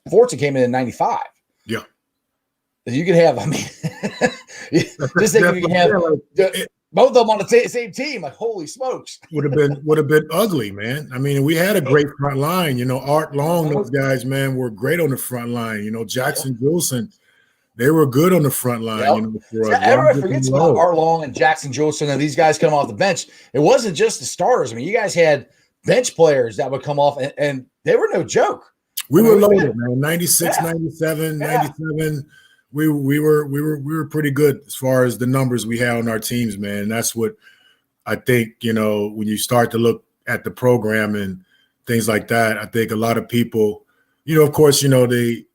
[SPEAKER 1] Fortson came in 95.
[SPEAKER 3] Yeah.
[SPEAKER 1] You can have, I mean, just think you can have both of them on the same team. Like, holy smokes.
[SPEAKER 3] Would have been ugly, man. I mean, we had a great front line. You know, Art Long, those guys, man, were great on the front line. You know, Jackson Julson, they were good on the front line.
[SPEAKER 1] Yep.
[SPEAKER 3] You know,
[SPEAKER 1] everyone forgets about Art Long and Jackson Julson and these guys come off the bench. It wasn't just the starters. I mean, you guys had bench players that would come off, and they were no joke.
[SPEAKER 3] We were loaded, man. 96, 97, 97. We were pretty good as far as the numbers we had on our teams, man. And that's what I think, you know, when you start to look at the program and things like that, I think a lot of people, you know, of course, they look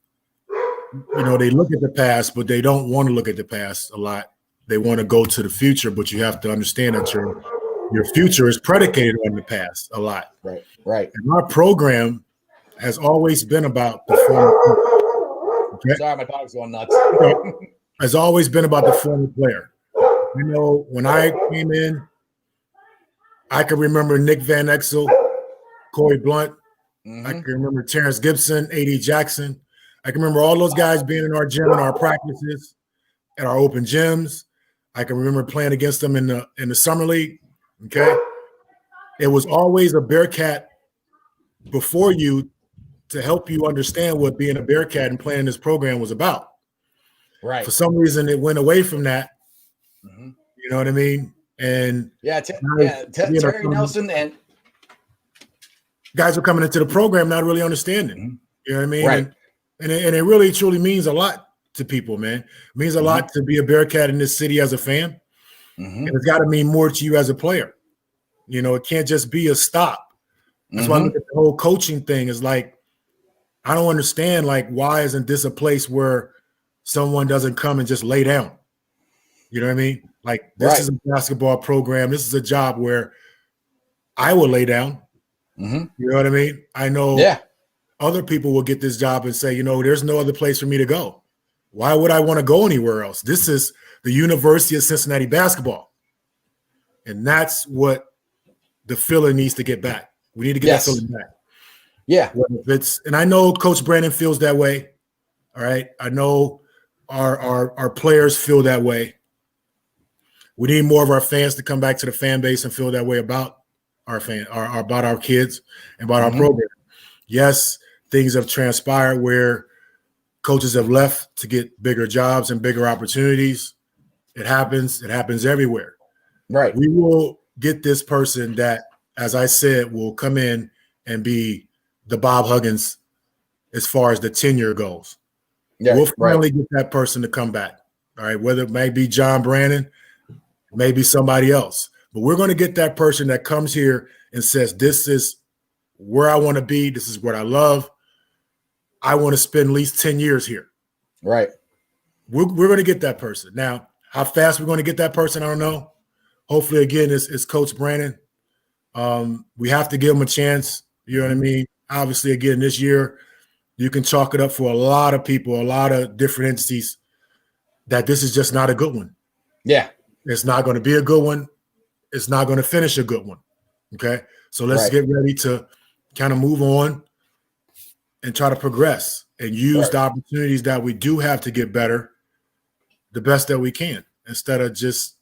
[SPEAKER 3] at the past, but they don't want to look at the past a lot. They want to go to the future, but you have to understand that your future is predicated on the past a lot.
[SPEAKER 1] Right.
[SPEAKER 3] And our program has always been about the former.
[SPEAKER 1] Okay? Sorry, my dog's going nuts.
[SPEAKER 3] Has always been about the former player. You know, when I came in, I can remember Nick Van Exel, Corey Blunt. I can remember Terrence Gibson, A.D. Jackson. I can remember all those guys being in our gym in our practices, at our open gyms. I can remember playing against them in the summer league. Okay, it was always a Bearcat before you to help you understand what being a Bearcat and playing this program was about.
[SPEAKER 1] Right.
[SPEAKER 3] For some reason, it went away from that. You know what I mean? And
[SPEAKER 1] Terry Nelson and
[SPEAKER 3] guys are coming into the program not really understanding. You know what I mean?
[SPEAKER 1] Right.
[SPEAKER 3] And it really truly means a lot to people, man. It means a lot to be a Bearcat in this city as a fan. And it's got to mean more to you as a player. You know, it can't just be a stop. That's why I look at the whole coaching thing is like, I don't understand, like, why isn't this a place where someone doesn't come and just lay down? You know what I mean? Like, this is a basketball program. This is a job where I will lay down. You know what I mean? I know other people will get this job and say, you know, there's no other place for me to go. Why would I want to go anywhere else? This is the University of Cincinnati basketball. And that's what the feeling needs to get back. We need to get that feeling back.
[SPEAKER 1] Yeah.
[SPEAKER 3] And I know Coach Brandon feels that way. All right. I know our players feel that way. We need more of our fans to come back to the fan base and feel that way about about our kids and about our program. Yes, things have transpired where coaches have left to get bigger jobs and bigger opportunities. It happens. It happens everywhere.
[SPEAKER 1] Right.
[SPEAKER 3] We will get this person that, as I said, will come in and be the Bob Huggins as far as the tenure goes. Yeah, we'll finally get that person to come back. All right, whether it may be John Brannon, maybe somebody else. But we're going to get that person that comes here and says, this is where I want to be. This is what I love. I want to spend at least 10 years here.
[SPEAKER 1] Right.
[SPEAKER 3] We're going to get that person. Now, how fast we're going to get that person, I don't know. Hopefully, again, it's Coach Brandon. We have to give him a chance. You know what I mean? Obviously, again, this year, you can chalk it up for a lot of people, a lot of different entities, that this is just not a good one.
[SPEAKER 1] Yeah.
[SPEAKER 3] It's not going to be a good one. It's not going to finish a good one. Okay? So let's get ready to kind of move on and try to progress and use the opportunities that we do have to get better the best that we can, instead of just,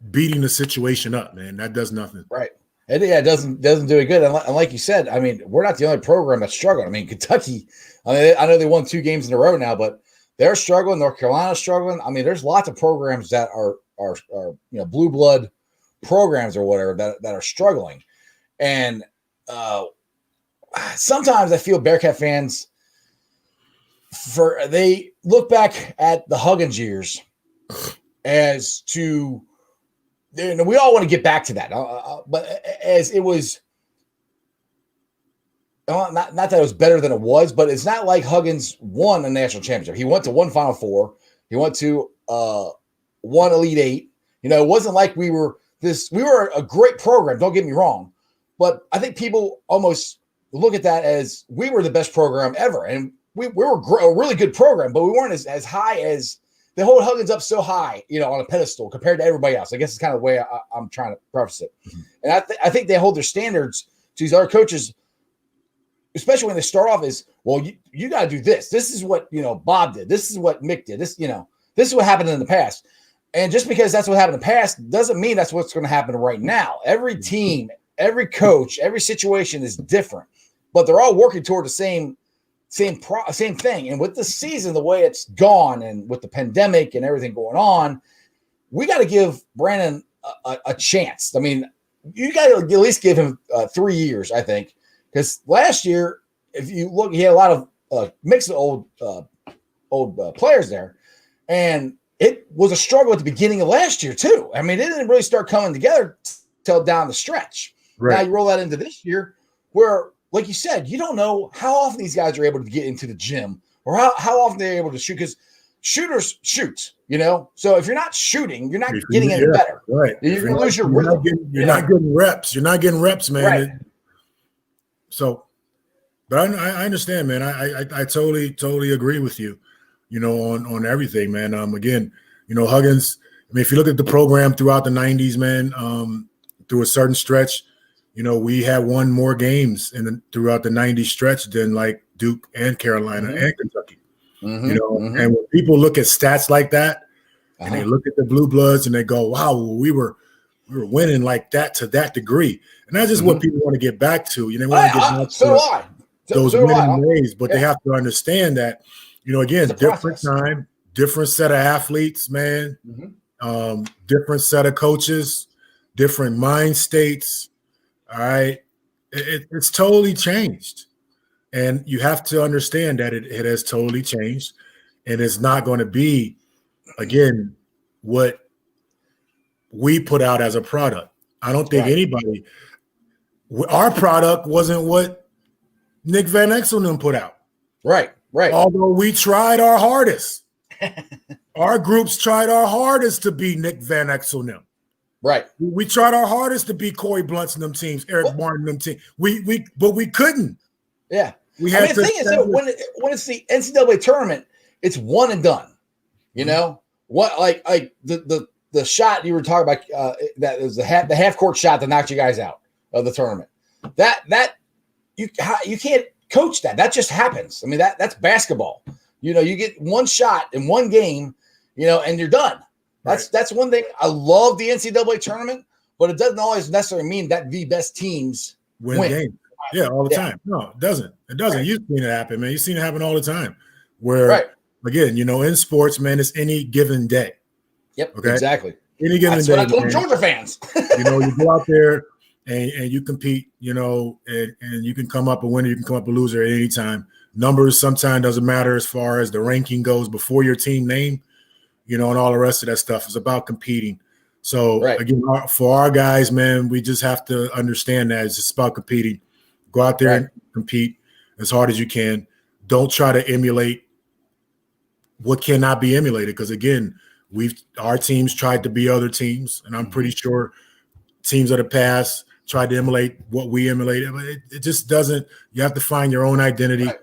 [SPEAKER 3] beating the situation up, man. That does nothing.
[SPEAKER 1] Right. And it doesn't do it good. And like you said, I mean, we're not the only program that's struggling. I mean, Kentucky, I know they won 2 games in a row now, but they're struggling. North Carolina's struggling. I mean, there's lots of programs that are blue blood programs or whatever that are struggling. And sometimes I feel Bearcat fans, they look back at the Huggins years as to, we all want to get back to that, but as it was, not that it was better than it was, but it's not like Huggins won a national championship. He went to 1 Final Four. He went to 1 Elite Eight. It wasn't like we were we were a great program. Don't get me wrong, but I think people almost look at that as we were the best program ever, and we were a really good program, but we weren't as high as they hold Huggins up so high, on a pedestal compared to everybody else. I guess it's kind of the way I'm trying to preface it. And I think they hold their standards to these other coaches, especially when they start off as, well, you got to do this. This is what, Bob did. This is what Mick did. This is what happened in the past. And just because that's what happened in the past doesn't mean that's what's going to happen right now. Every team, every coach, every situation is different, but they're all working toward the same thing. And with the season, the way it's gone and with the pandemic and everything going on, we got to give Brandon a chance. I mean, you got to at least give him 3 years, I think, because last year, if you look, he had a lot of mix of old players there, and it was a struggle at the beginning of last year too. I mean, it didn't really start coming together till down the stretch. Right. Now you roll that into this year, where, like you said, you don't know how often these guys are able to get into the gym or how often they're able to shoot, because shooters shoot, So if you're not shooting, you're not getting any better.
[SPEAKER 3] Right.
[SPEAKER 1] You're going to lose your rhythm.
[SPEAKER 3] You're not getting reps. You're not getting reps, man.
[SPEAKER 1] Right.
[SPEAKER 3] But I understand, man. I totally agree with you, on everything, man. Again, Huggins, I mean, if you look at the program throughout the 90s, man, through a certain stretch, we had won more games throughout the 90s stretch than like Duke and Carolina and Kentucky. And when people look at stats like that and they look at the Blue Bloods and they go, wow, we were winning like that to that degree. And that's just what people want to get back to. They want to get back to those winning ways, but they have to understand that, again, different time, different set of athletes, man, different set of coaches, different mind states. All right. It's totally changed. And you have to understand that it has totally changed. And it's not going to be, again, what we put out as a product. I don't think anybody – our product wasn't what Nick Van Exel put out. Right. Although we tried our hardest. Our groups tried our hardest to be Nick Van Exel. Right. We tried our hardest to beat Corey Blunt's and them teams, Eric Martin them teams. But we couldn't. Yeah. The
[SPEAKER 1] thing is that when it's the NCAA tournament, it's one and done. What like the shot you were talking about that was the half court shot that knocked you guys out of the tournament. That you can't coach that. That just happens. I mean that's basketball. You get one shot in one game, and you're done. That's one thing. I love the NCAA tournament, but it doesn't always necessarily mean that the best teams win.
[SPEAKER 3] Games. Yeah, all the time. No, it doesn't. It doesn't. Right. You've seen it happen, man. You've seen it happen all the time. Where, again, in sports, man, it's any given day.
[SPEAKER 1] Yep, okay? Exactly.
[SPEAKER 3] Any given day.
[SPEAKER 1] That's what I told Georgia fans.
[SPEAKER 3] You go out there and you compete, and you can come up a winner, you can come up a loser at any time. Numbers sometimes doesn't matter as far as the ranking goes before your team name. And all the rest of that stuff is about competing. So, again, for our guys, man, we just have to understand that it's just about competing. Go out there and compete as hard as you can. Don't try to emulate what cannot be emulated because, again, our teams tried to be other teams, and I'm pretty sure teams of the past tried to emulate what we emulated. But it just doesn't – you have to find your own identity. Right.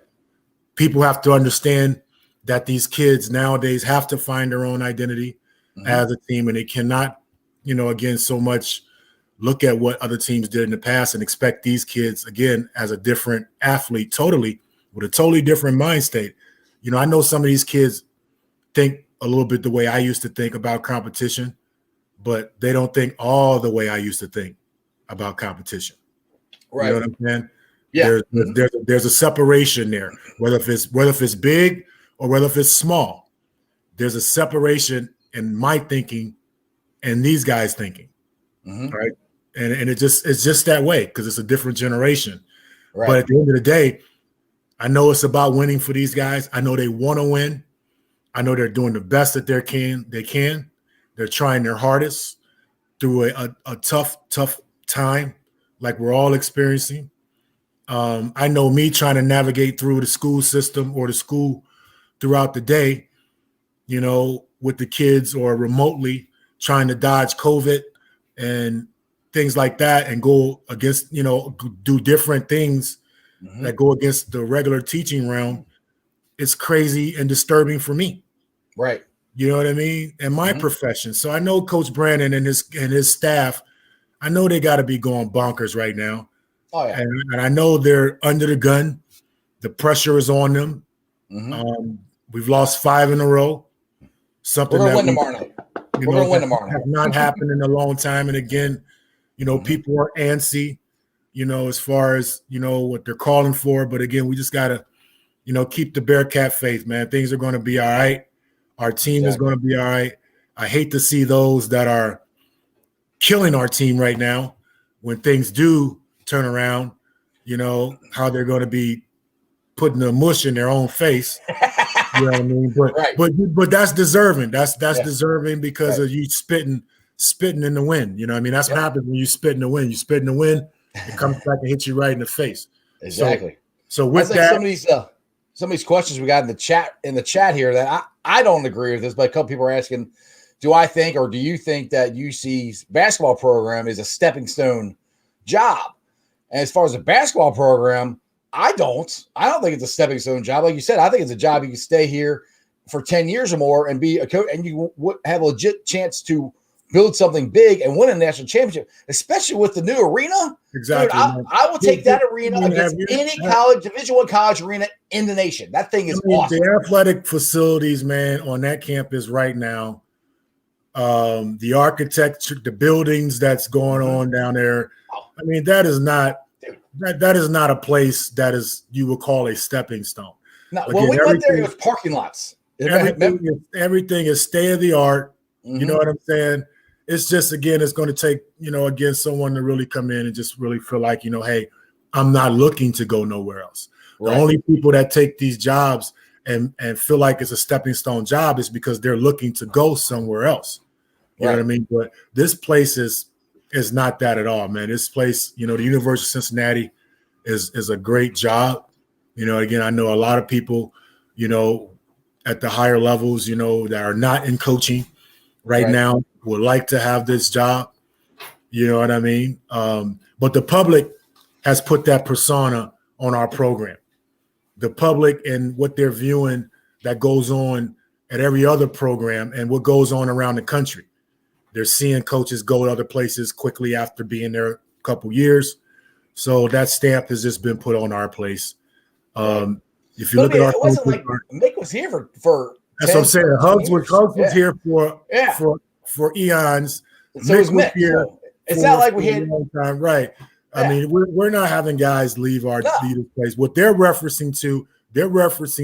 [SPEAKER 3] People have to understand that these kids nowadays have to find their own identity as a team, and they cannot, again, so much look at what other teams did in the past and expect these kids, again, as a different athlete, totally, with a totally different mind state. I know some of these kids think a little bit the way I used to think about competition, but they don't think all the way I used to think about competition. Right. You know what I'm saying? Yeah. There's a separation there, whether if it's big or whether if it's small. There's a separation in my thinking and these guys thinking. Right. And it's just that way because it's a different generation. Right. But at the end of the day, I know it's about winning for these guys. I know they want to win. I know they're doing the best that they can. They're trying their hardest through a tough time like we're all experiencing. I know me trying to navigate through the school system or the school throughout the day, with the kids or remotely trying to dodge COVID and things like that, and go against, do different things that go against the regular teaching realm, it's crazy and disturbing for me.
[SPEAKER 1] Right.
[SPEAKER 3] You know what I mean? And my profession. So I know Coach Brandon and his staff, I know they got to be going bonkers right now.
[SPEAKER 1] Oh, yeah.
[SPEAKER 3] And I know they're under the gun. The pressure is on them. We've lost 5 in a row. Something
[SPEAKER 1] We're going to
[SPEAKER 3] that
[SPEAKER 1] win tomorrow night. We're going to win tomorrow night.
[SPEAKER 3] Has not happened in a long time. And again, people are antsy, as far as, what they're calling for. But again, we just got to, keep the Bearcat faith, man. Things are going to be all right. Our team is going to be all right. I hate to see those that are killing our team right now when things do turn around, how they're going to be putting the mush in their own face. You know what I mean? But that's deserving. That's deserving because of you spitting in the wind. You know what I mean? That's what happens when you spit in the wind. You spit in the wind, it comes back and hits you right in the face.
[SPEAKER 1] Exactly.
[SPEAKER 3] So with
[SPEAKER 1] that's like some of these questions we got in the chat here that I don't agree with this, but a couple people are asking, do I think or do you think that UC's basketball program is a stepping stone job? And as far as the basketball program, I don't think it's a stepping stone job. Like you said, I think it's a job you can stay here for 10 years or more and be a coach, and you would have a legit chance to build something big and win a national championship, especially with the new arena.
[SPEAKER 3] Exactly.
[SPEAKER 1] Dude, I will take that arena against any college, Division I college arena in the nation. That thing is awesome.
[SPEAKER 3] The athletic facilities, man, on that campus right now, the architecture, the buildings that's going on down there. I mean, that is not a place that is you would call a stepping stone.
[SPEAKER 1] No, when we went there, it was parking lots.
[SPEAKER 3] Everything is state of the art. You know what I'm saying? It's just, again, it's going to take, again, someone to really come in and just really feel like, hey, I'm not looking to go nowhere else. Right. The only people that take these jobs and feel like it's a stepping stone job is because they're looking to go somewhere else. You know what I mean? But this place is not that at all, man. This place, the University of Cincinnati is a great job. Again, I know a lot of people, at the higher levels, that are not in coaching right now would like to have this job. You know what I mean? But the public has put that persona on our program. The public and what they're viewing that goes on at every other program and what goes on around the country. They're seeing coaches go to other places quickly after being there a couple years. So that stamp has just been put on our place. If you look at our
[SPEAKER 1] it wasn't like Mick was here for
[SPEAKER 3] that's 10, what I'm saying. Hugs was here for eons.
[SPEAKER 1] So Mick was here. It's not like we had
[SPEAKER 3] time, right? Yeah. I mean, we're not having guys leave this place. What they're referencing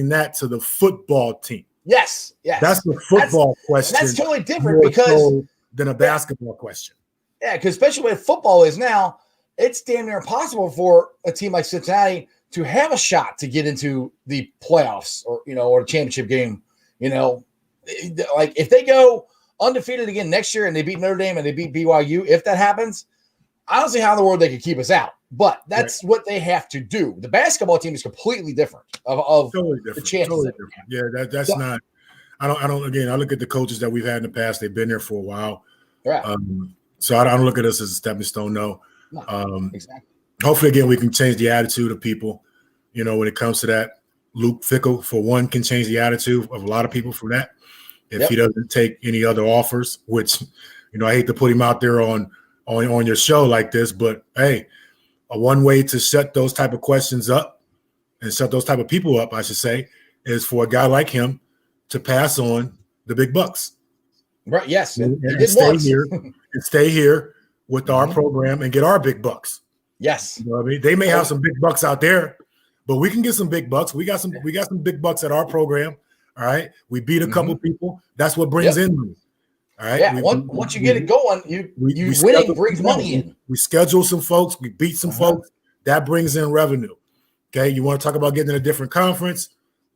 [SPEAKER 3] that to the football team.
[SPEAKER 1] Yes.
[SPEAKER 3] That's the football question.
[SPEAKER 1] That's totally different because
[SPEAKER 3] than a basketball question.
[SPEAKER 1] Yeah, because especially where football is now, it's damn near impossible for a team like Cincinnati to have a shot to get into the playoffs or the championship game. Like if they go undefeated again next year and they beat Notre Dame and they beat BYU, if that happens, I don't see how in the world they could keep us out. But that's what they have to do. The basketball team is completely different of
[SPEAKER 3] totally different.
[SPEAKER 1] The chances.
[SPEAKER 3] Totally different. Yeah, that's not. I don't. Again, I look at the coaches that we've had in the past. They've been there for a while.
[SPEAKER 1] Yeah.
[SPEAKER 3] So I don't look at us as a stepping stone. No.
[SPEAKER 1] Exactly.
[SPEAKER 3] Hopefully, again, we can change the attitude of people. When it comes to that, Luke Fickell, for one, can change the attitude of a lot of people for that. If he doesn't take any other offers, which, I hate to put him out there on your show like this, but hey, one way to shut those type of questions up and shut those type of people up, I should say, is for a guy like him to pass on the big bucks.
[SPEAKER 1] Right. Yes.
[SPEAKER 3] And stay here with our program and get our big bucks.
[SPEAKER 1] Yes.
[SPEAKER 3] You know what I mean? They may have some big bucks out there, but we can get some big bucks. We got some big bucks at our program. All right. We beat a couple people. That's what brings in money. All right.
[SPEAKER 1] Yeah. Once you get it going, winning brings money in.
[SPEAKER 3] We schedule some folks. We beat some folks. That brings in revenue. Okay. You want to talk about getting in a different conference,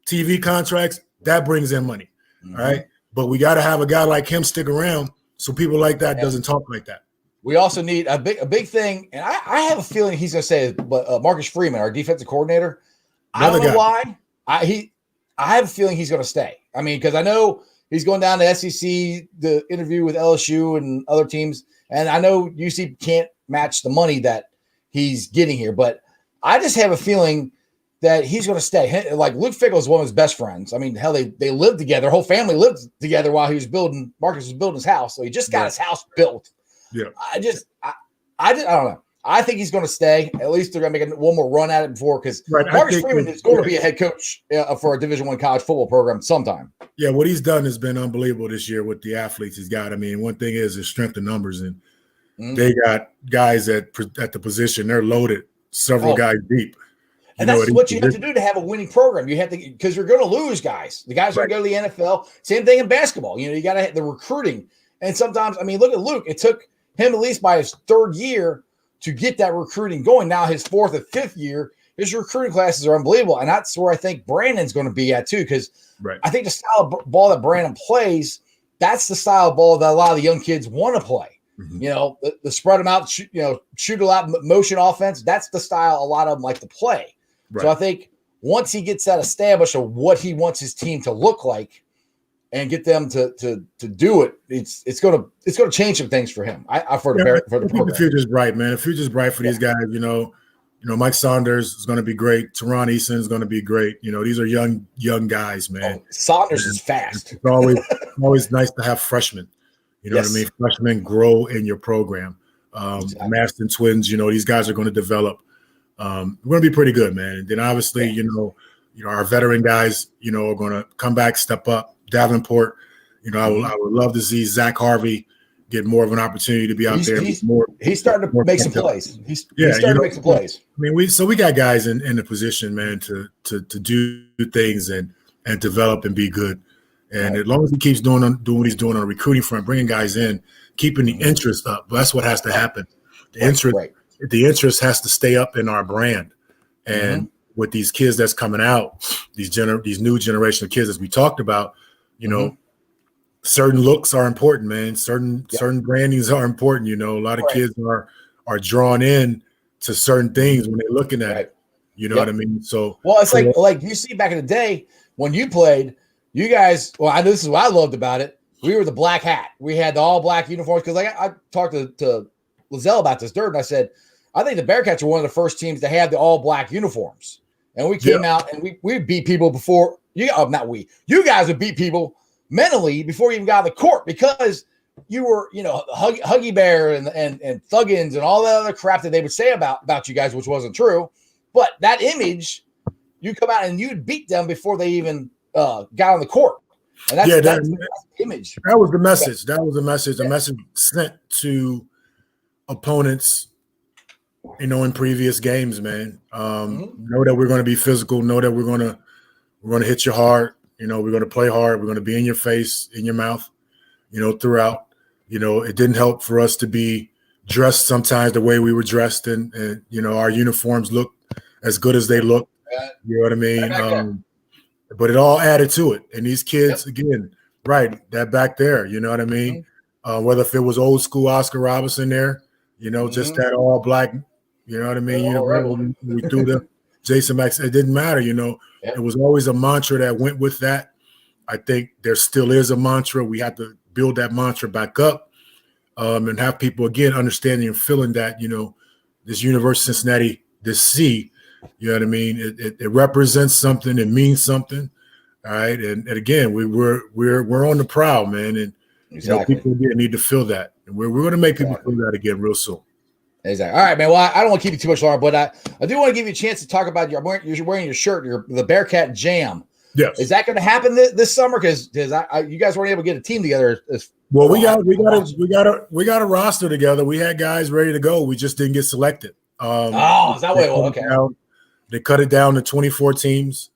[SPEAKER 3] TV contracts, that brings in money. All right. But we got to have a guy like him stick around so people like that doesn't talk like that.
[SPEAKER 1] We also need a big thing, and I have a feeling he's going to say it, but Marcus Freeman, our defensive coordinator, I don't know why. I have a feeling he's going to stay. I mean, because I know he's going down to SEC, the interview with LSU and other teams. And I know UC can't match the money that he's getting here, but I just have a feeling that he's going to stay. Like Luke Fickell is one of his best friends. I mean, hell, they lived together. Their whole family lived together while Marcus was building his house. So he just got his house built.
[SPEAKER 3] Yeah.
[SPEAKER 1] I don't know. I think he's going to stay. At least they're going to make one more run at it before, because Marcus Freeman is going to be a head coach for a Division I college football program sometime.
[SPEAKER 3] Yeah, what he's done has been unbelievable this year with the athletes he's got. I mean, one thing is his strength in numbers, and they got guys at the position. They're loaded, several guys deep.
[SPEAKER 1] And that's what you have to do to have a winning program. You have to, because you're going to lose guys. The guys are going to go to the NFL. Same thing in basketball. You got to have the recruiting. And sometimes, I mean, look at Luke. It took him at least by his third year to get that recruiting going. Now his fourth or fifth year, his recruiting classes are unbelievable. And that's where I think Brandon's going to be at too, because I think the style of ball that Brandon plays, that's the style of ball that a lot of the young kids want to play. The spread them out, shoot a lot motion offense. That's the style a lot of them like to play. So I think once he gets that established of what he wants his team to look like and get them to do it, it's gonna change some things for him. For the program.
[SPEAKER 3] The future's bright, man. The future's bright for these guys. Mike Saunders is going to be great. Teron Eason is going to be great. These are young guys, man.
[SPEAKER 1] Saunders is fast.
[SPEAKER 3] It's always nice to have freshmen. You know what I mean? Freshmen grow in your program. Maston twins. These guys are going to develop. We're going to be pretty good, man. And then obviously, our veteran guys, are going to come back, step up. Davenport, I would love to see Zach Harvey get more of an opportunity to be out there.
[SPEAKER 1] He's starting to make some plays. He's starting to make some plays.
[SPEAKER 3] I mean, we got guys in the position, man, to do things and develop and be good. And as long as he keeps doing what he's doing on the recruiting front, bringing guys in, keeping the interest up, that's what has to happen. The interest has to stay up in our brand. And with these kids that's coming out, these new generation of kids, as we talked about, certain looks are important, man. Certain brandings are important. A lot of kids are drawn in to certain things when they're looking at it. You know what I mean? So
[SPEAKER 1] it's like you see back in the day when you played, you guys. Well, I know this is what I loved about it. We were the black hat. We had the all black uniforms, because I talked to Lizelle about this dirt, and I said I think the Bearcats were one of the first teams to have the all black uniforms, and we came out and we beat people before you. You guys would beat people mentally before you even got on the court, because you were, Huggy Bear and Thuggins and all that other crap that they would say about you guys, which wasn't true. But that image, you come out and you'd beat them before they even got on the court. And that's the image.
[SPEAKER 3] That was the message. That was the message. A message sent to opponents, in previous games, man. Know that we're going to be physical. Know that we're going to hit you hard. We're going to play hard. We're going to be in your face, in your mouth, throughout. It didn't help for us to be dressed sometimes the way we were dressed, and our uniforms look as good as they look. You know what I mean? But it all added to it. And these kids, again, that back there, you know what I mean? Whether if it was old school Oscar Robinson there, just that all black, you know what I mean? We threw them. Jason Max, it didn't matter, It was always a mantra that went with that. I think there still is a mantra. We have to build that mantra back up, and have people, again, understanding and feeling that, this University of Cincinnati, this C, you know what I mean? It represents something. It means something. All right. And again, we're on the prowl, man. And people again need to feel that. And we're going to make people feel that again real soon.
[SPEAKER 1] Exactly. All right, man. Well, I don't want to keep you too much longer, but I do want to give you a chance to talk about you're wearing your shirt, the Bearcat Jam.
[SPEAKER 3] Yes.
[SPEAKER 1] Is that going to happen this summer? Because you guys weren't able to get a team together.
[SPEAKER 3] Well, we got a roster together. We had guys ready to go. We just didn't get selected.
[SPEAKER 1] Is that way? Well, okay.
[SPEAKER 3] They cut it down to 24 teams,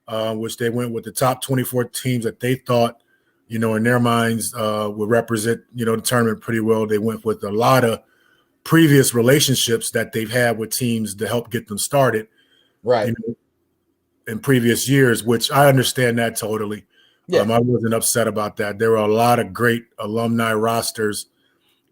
[SPEAKER 3] which they went with the top 24 teams that they thought, in their minds would represent, the tournament pretty well. They went with a lot of previous relationships that they've had with teams to help get them started. Right. In previous years, which I understand that totally. Yeah. I wasn't upset about that. There were a lot of great alumni rosters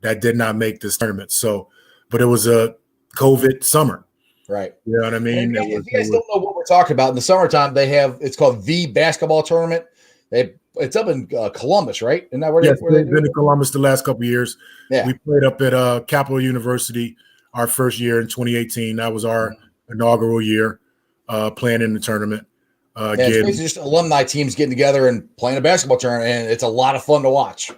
[SPEAKER 3] that did not make this tournament. So, but it was a COVID summer.
[SPEAKER 1] Right.
[SPEAKER 3] You know what I mean?
[SPEAKER 1] If you guys don't know what we're talking about, in the summertime, it's called the basketball tournament. They It's up in Columbus, right? Isn't that where
[SPEAKER 3] Yes,
[SPEAKER 1] they
[SPEAKER 3] they've been in Columbus the last couple of years.
[SPEAKER 1] Yeah.
[SPEAKER 3] We played up at Capital University our first year in 2018. That was our inaugural year playing in the tournament.
[SPEAKER 1] It's
[SPEAKER 3] Again,
[SPEAKER 1] basically just alumni teams getting together and playing a basketball tournament, and it's a lot of fun to watch.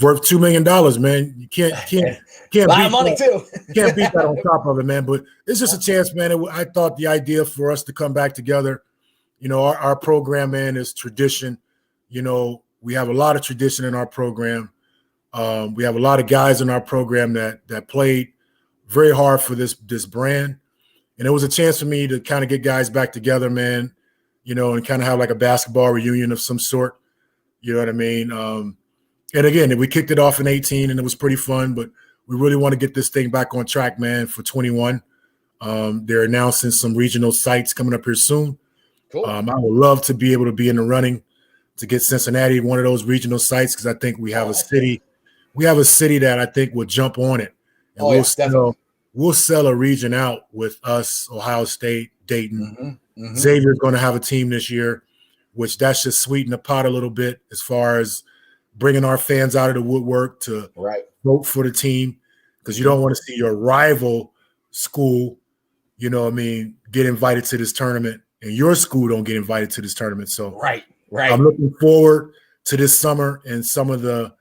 [SPEAKER 3] worth $2 million, man. You can't
[SPEAKER 1] a lot of money
[SPEAKER 3] that.
[SPEAKER 1] too.
[SPEAKER 3] Can't beat that on top of it, man. But it's just a chance, man. I thought the idea for us to come back together, you know, our program, man, is tradition. You know, we have a lot of tradition in our program. We have a lot of guys in our program that played very hard for this brand. And it was a chance for me to kind of get guys back together, man, you know, and kind of have like a basketball reunion of some sort. You know what I mean? And again, we kicked it off in 18 and it was pretty fun, but we really want to get this thing back on track, man, for 21. They're announcing some regional sites coming up here soon.
[SPEAKER 1] Cool.
[SPEAKER 3] I would love to be able to be in the running to get Cincinnati one of those regional sites because I think we have a city. We have a city that I think will jump on it. And we'll sell a region out with us, Ohio State, Dayton. Xavier's going to have a team this year, which that should sweeten the pot a little bit as far as bringing our fans out of the woodwork to vote for the team because you don't want to see your rival school, you know what I mean, get invited to this tournament and your school don't get invited to this tournament. So I'm looking forward to this summer and some of the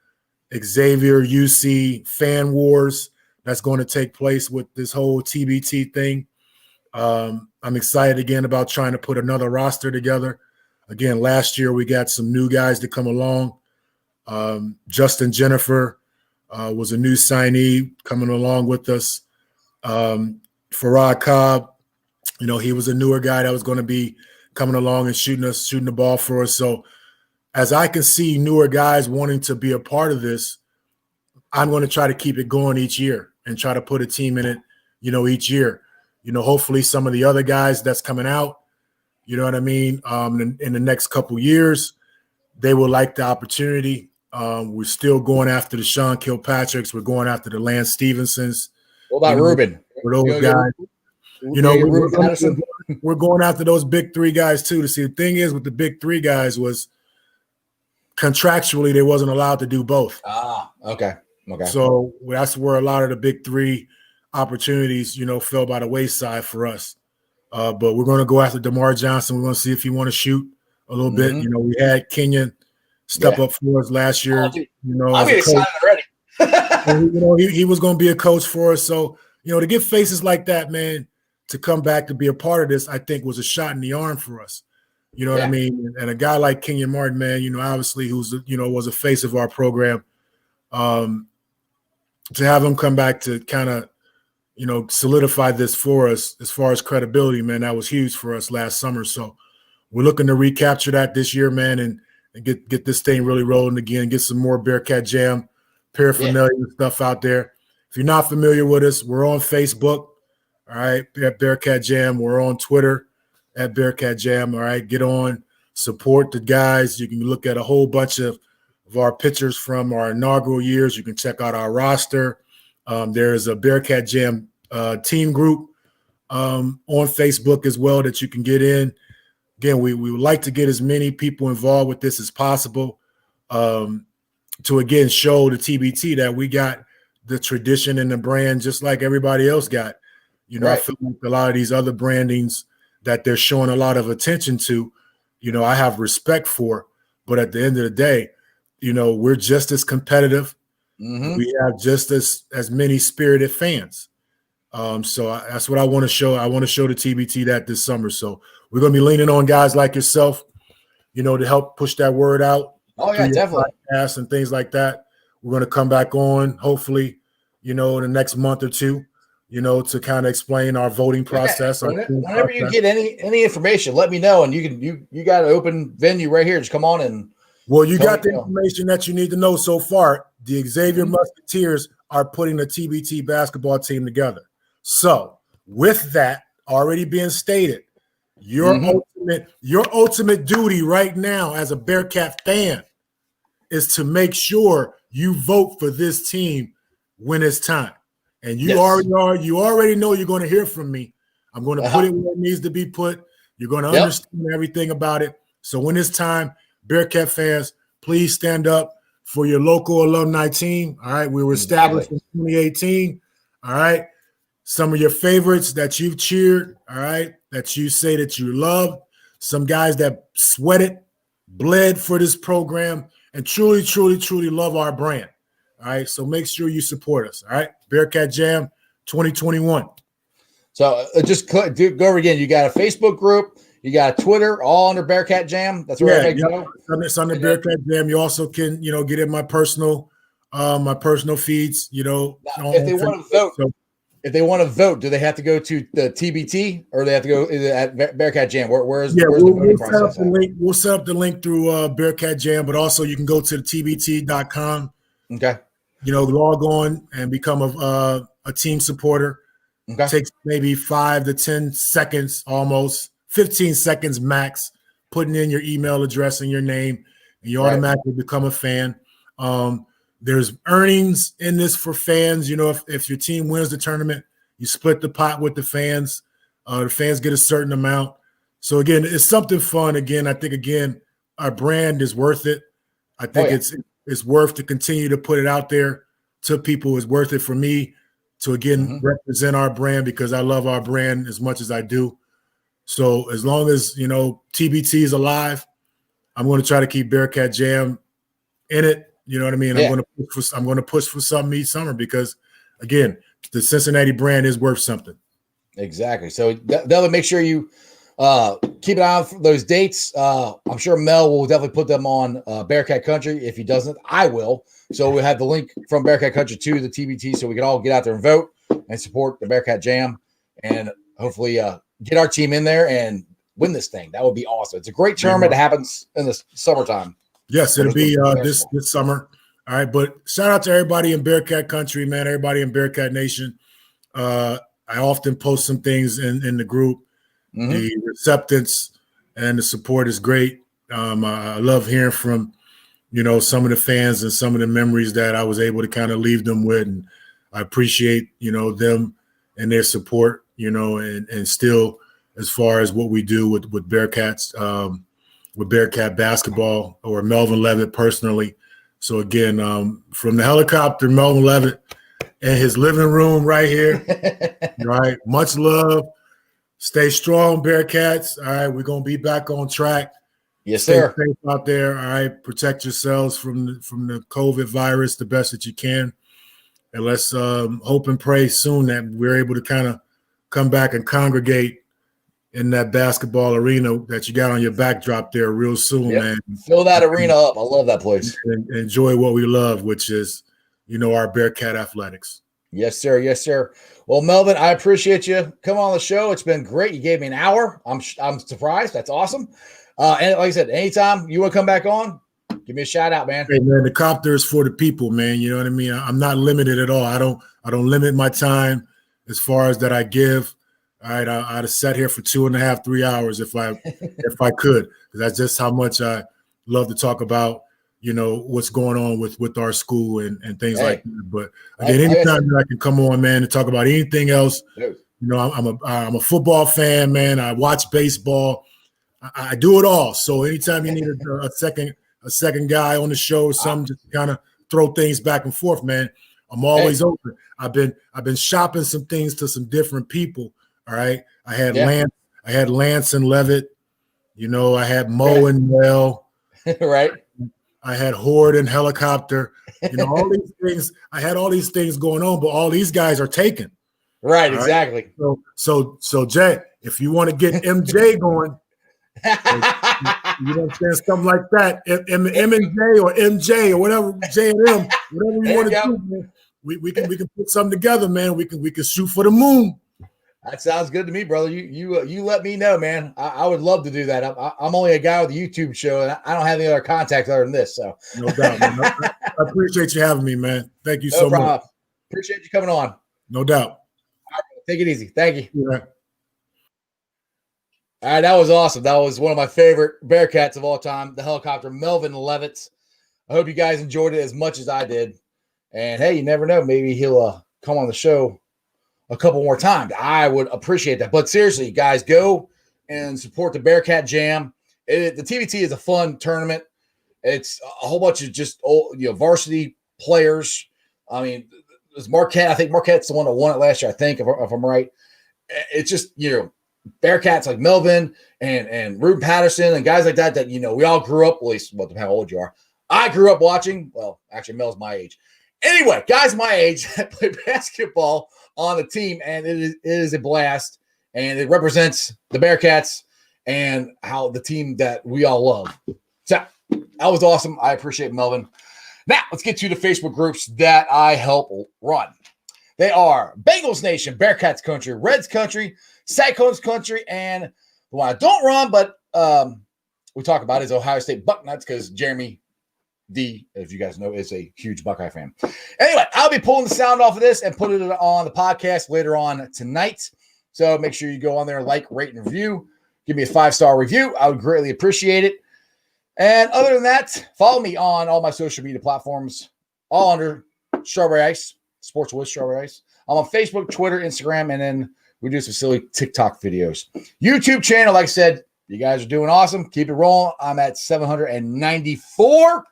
[SPEAKER 3] Xavier UC fan wars that's going to take place with this whole TBT thing. I'm excited again about trying to put another roster together. Again, last year we got some new guys to come along. Justin Jennifer was a new signee coming along with us. Farad Cobb, you know, he was a newer guy that was going to be coming along and shooting the ball for us. So as I can see newer guys wanting to be a part of this, I'm going to try to keep it going each year and try to put a team in it, you know, each year. You know, hopefully some of the other guys that's coming out, you know what I mean, in the next couple years, they will like the opportunity. We're still going after the Sean Kilpatricks. We're going after the Lance Stevensons.
[SPEAKER 1] What about Ruben?
[SPEAKER 3] For those guys. You know, we're going after those big three guys too to see. The thing is with the big three guys was contractually they wasn't allowed to do both.
[SPEAKER 1] Okay.
[SPEAKER 3] So that's where a lot of the big three opportunities, you know, fell by the wayside for us. But we're going to go after DeMar Johnson. We're going to see if he want to shoot a little bit. You know, we had Kenyon step up for us last year. You know,
[SPEAKER 1] I'm excited already.
[SPEAKER 3] And, you know, he was going to be a coach for us. So, you know, to get faces like that, man, to come back to be a part of this, I think was a shot in the arm for us. You know what I mean? And a guy like Kenyon Martin, man, you know, obviously who's, you know, was a face of our program. To have him come back to kind of, you know, solidify this for us as far as credibility, man, that was huge for us last summer. So we're looking to recapture that this year, man, and get this thing really rolling again, get some more Bearcat Jam paraphernalia and stuff out there. If you're not familiar with us, we're on Facebook, all right, at Bearcat Jam. We're on Twitter at Bearcat Jam, all right. Get on, support the guys. You can look at a whole bunch of our pictures from our inaugural years. You can check out our roster. There's a Bearcat Jam team group on Facebook as well that you can get in. Again, we would like to get as many people involved with this as possible to, again, show the TBT that we got the tradition and the brand just like everybody else got. You know, I feel like a lot of these other brandings that they're showing a lot of attention to, you know, I have respect for. But at the end of the day, you know, we're just as competitive. We have just as many spirited fans. So that's what I want to show. I want to show the TBT that this summer. So we're going to be leaning on guys like yourself, you know, to help push that word out.
[SPEAKER 1] Oh, yeah, definitely.
[SPEAKER 3] Podcasts and things like that. We're going to come back on, hopefully, you know, in the next month or two, you know, to kind of explain our voting process.
[SPEAKER 1] Whenever you get any information, let me know. And you got an open venue right here. Just come on and.
[SPEAKER 3] Well, you got the information that you need to know so far. The Xavier Musketeers are putting a TBT basketball team together. So, with that already being stated, your ultimate duty right now as a Bearcat fan is to make sure you vote for this team when it's time. And you already know you're going to hear from me. I'm going to put it where it needs to be put. You're going to understand everything about it. So when it's time, Bearcat fans, please stand up for your local alumni team. All right. We were established in 2018. All right. Some of your favorites that you've cheered, all right, that you say that you love, some guys that sweated, bled for this program, and truly, truly, truly love our brand. All right. So make sure you support us. All right. Bearcat Jam 2021.
[SPEAKER 1] So just go over again. You got a Facebook group, you got a Twitter, all under Bearcat Jam. That's where everybody can go.
[SPEAKER 3] It's under Bearcat Jam. You also can, get in my personal feeds,
[SPEAKER 1] if they want to vote. So, if they want to vote, do they have to go to the TBT or they have to go at Bearcat Jam? Where's the voting process?
[SPEAKER 3] We'll set up the link through Bearcat Jam, but also you can go to the TBT.com.
[SPEAKER 1] Okay.
[SPEAKER 3] Log on and become a team supporter.
[SPEAKER 1] Okay.
[SPEAKER 3] Takes maybe 5 to 10 seconds, almost 15 seconds max, putting in your email address and your name, and you automatically become a fan. There's earnings in this for fans. If your team wins the tournament, you split the pot with the fans. The fans get a certain amount. So, again, it's something fun. Again, I think, our brand is worth it. I think it's worth to continue to put it out there to people. It's worth it for me to, again, represent our brand because I love our brand as much as I do. So as long as, TBT is alive, I'm going to try to keep Bearcat Jam in it. You know what I mean? Yeah. I'm going to push for something each summer because, again, the Cincinnati brand is worth something.
[SPEAKER 1] Exactly. So they'll make sure you keep an eye on those dates. I'm sure Mel will definitely put them on Bearcat Country. If he doesn't, I will. So we'll have the link from Bearcat Country to the TBT so we can all get out there and vote and support the Bearcat Jam and hopefully get our team in there and win this thing. That would be awesome. It's a great tournament that happens in the summertime.
[SPEAKER 3] Yes, it'll be this summer. All right, but shout out to everybody in Bearcat Country, man, everybody in Bearcat Nation. I often post some things in the group. The acceptance and the support is great. I love hearing from, some of the fans and some of the memories that I was able to kind of leave them with. And I appreciate, them and their support, and still as far as what we do with Bearcats, with Bearcat basketball or Melvin Levett personally. So again, from the Helicopter Melvin Levett in his living room right here, right? Much love. Stay strong, Bearcats. All right, we're gonna be back on track.
[SPEAKER 1] Yes, sir.
[SPEAKER 3] Stay safe out there. All right, protect yourselves from the COVID virus the best that you can, and let's hope and pray soon that we're able to kind of come back and congregate in that basketball arena that you got on your backdrop there real soon, man.
[SPEAKER 1] Fill that arena up. I love that place.
[SPEAKER 3] And enjoy what we love, which is, our Bearcat athletics.
[SPEAKER 1] Yes, sir. Yes, sir. Well, Melvin, I appreciate you coming on the show. It's been great. You gave me an hour. I'm surprised. That's awesome. And like I said, anytime you want to come back on, give me a shout out, man.
[SPEAKER 3] Hey, man, the copter is for the people, man. You know what I mean? I'm not limited at all. I don't limit my time as far as that I give. All right, I'd have sat here for 2.5, 3 hours if I could, because that's just how much I love to talk about, what's going on with our school and things like that. But again, anytime that I can come on, man, and talk about anything else, I'm a football fan, man. I watch baseball. I do it all. So anytime you need a second guy on the show or something, just kind of throw things back and forth, man, I'm always open. I've been shopping some things to some different people. All right. I had Lance and Levitt, I had Mo and Mel.
[SPEAKER 1] Right.
[SPEAKER 3] I had Horde and Helicopter. All these things. I had all these things going on, but all these guys are taken.
[SPEAKER 1] Right, exactly.
[SPEAKER 3] Right? So Jay, if you want to get MJ going, something like that, M and J or MJ or whatever, J and M, whatever you want to do, man, we can put something together, man. We can shoot for the moon.
[SPEAKER 1] That sounds good to me, brother. You let me know, man. I would love to do that. I'm only a guy with a YouTube show, and I don't have any other contacts other than this. So
[SPEAKER 3] no doubt, man. I appreciate you having me, man. Thank you so much.
[SPEAKER 1] Appreciate you coming on.
[SPEAKER 3] No doubt.
[SPEAKER 1] All right, take it easy. Thank you.
[SPEAKER 3] Yeah.
[SPEAKER 1] All right, that was awesome. That was one of my favorite Bearcats of all time, the Helicopter Melvin Levett. I hope you guys enjoyed it as much as I did. And hey, you never know, maybe he'll come on the show a couple more times. I would appreciate that. But seriously, guys, go and support the Bearcat Jam. The TBT is a fun tournament, It's a whole bunch of just old, varsity players. I mean, it's Marquette. I think Marquette's the one that won it last year, I think, if I'm right. It's just, Bearcats like Melvin and Ruben Patterson and guys like that, we all grew up, at least, well, depending how old you are. I grew up watching. Well, actually, Mel's my age. Anyway, guys my age play basketball on the team, and it is a blast, and it represents the Bearcats and how the team that we all love. So that was awesome. I appreciate Melvin. Now, let's get to the Facebook groups that I help run. They are Bengals Nation, Bearcats Country, Reds Country, Cyclones Country, and the one I don't run, but we talk about is Ohio State Bucknuts, because Jeremy D, if you guys know, is a huge Buckeye fan. Anyway, I'll be pulling the sound off of this and putting it on the podcast later on tonight. So make sure you go on there, like, rate, and review. Give me a 5-star review. I would greatly appreciate it. And other than that, follow me on all my social media platforms, all under Strawberry Ice, Sports with Strawberry Ice. I'm on Facebook, Twitter, Instagram, and then we do some silly TikTok videos. YouTube channel, like I said, you guys are doing awesome. Keep it rolling. I'm at 794.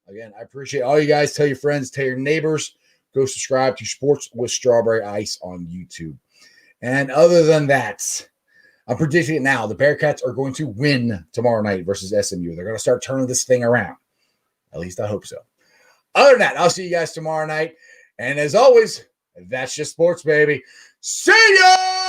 [SPEAKER 1] Again, I appreciate all you guys. Tell your friends, tell your neighbors. Go subscribe to Sports with Strawberry Ice on YouTube. And other than that, I'm predicting it now. The Bearcats are going to win tomorrow night versus SMU. They're going to start turning this thing around. At least I hope so. Other than that, I'll see you guys tomorrow night. And as always, that's just sports, baby. See ya!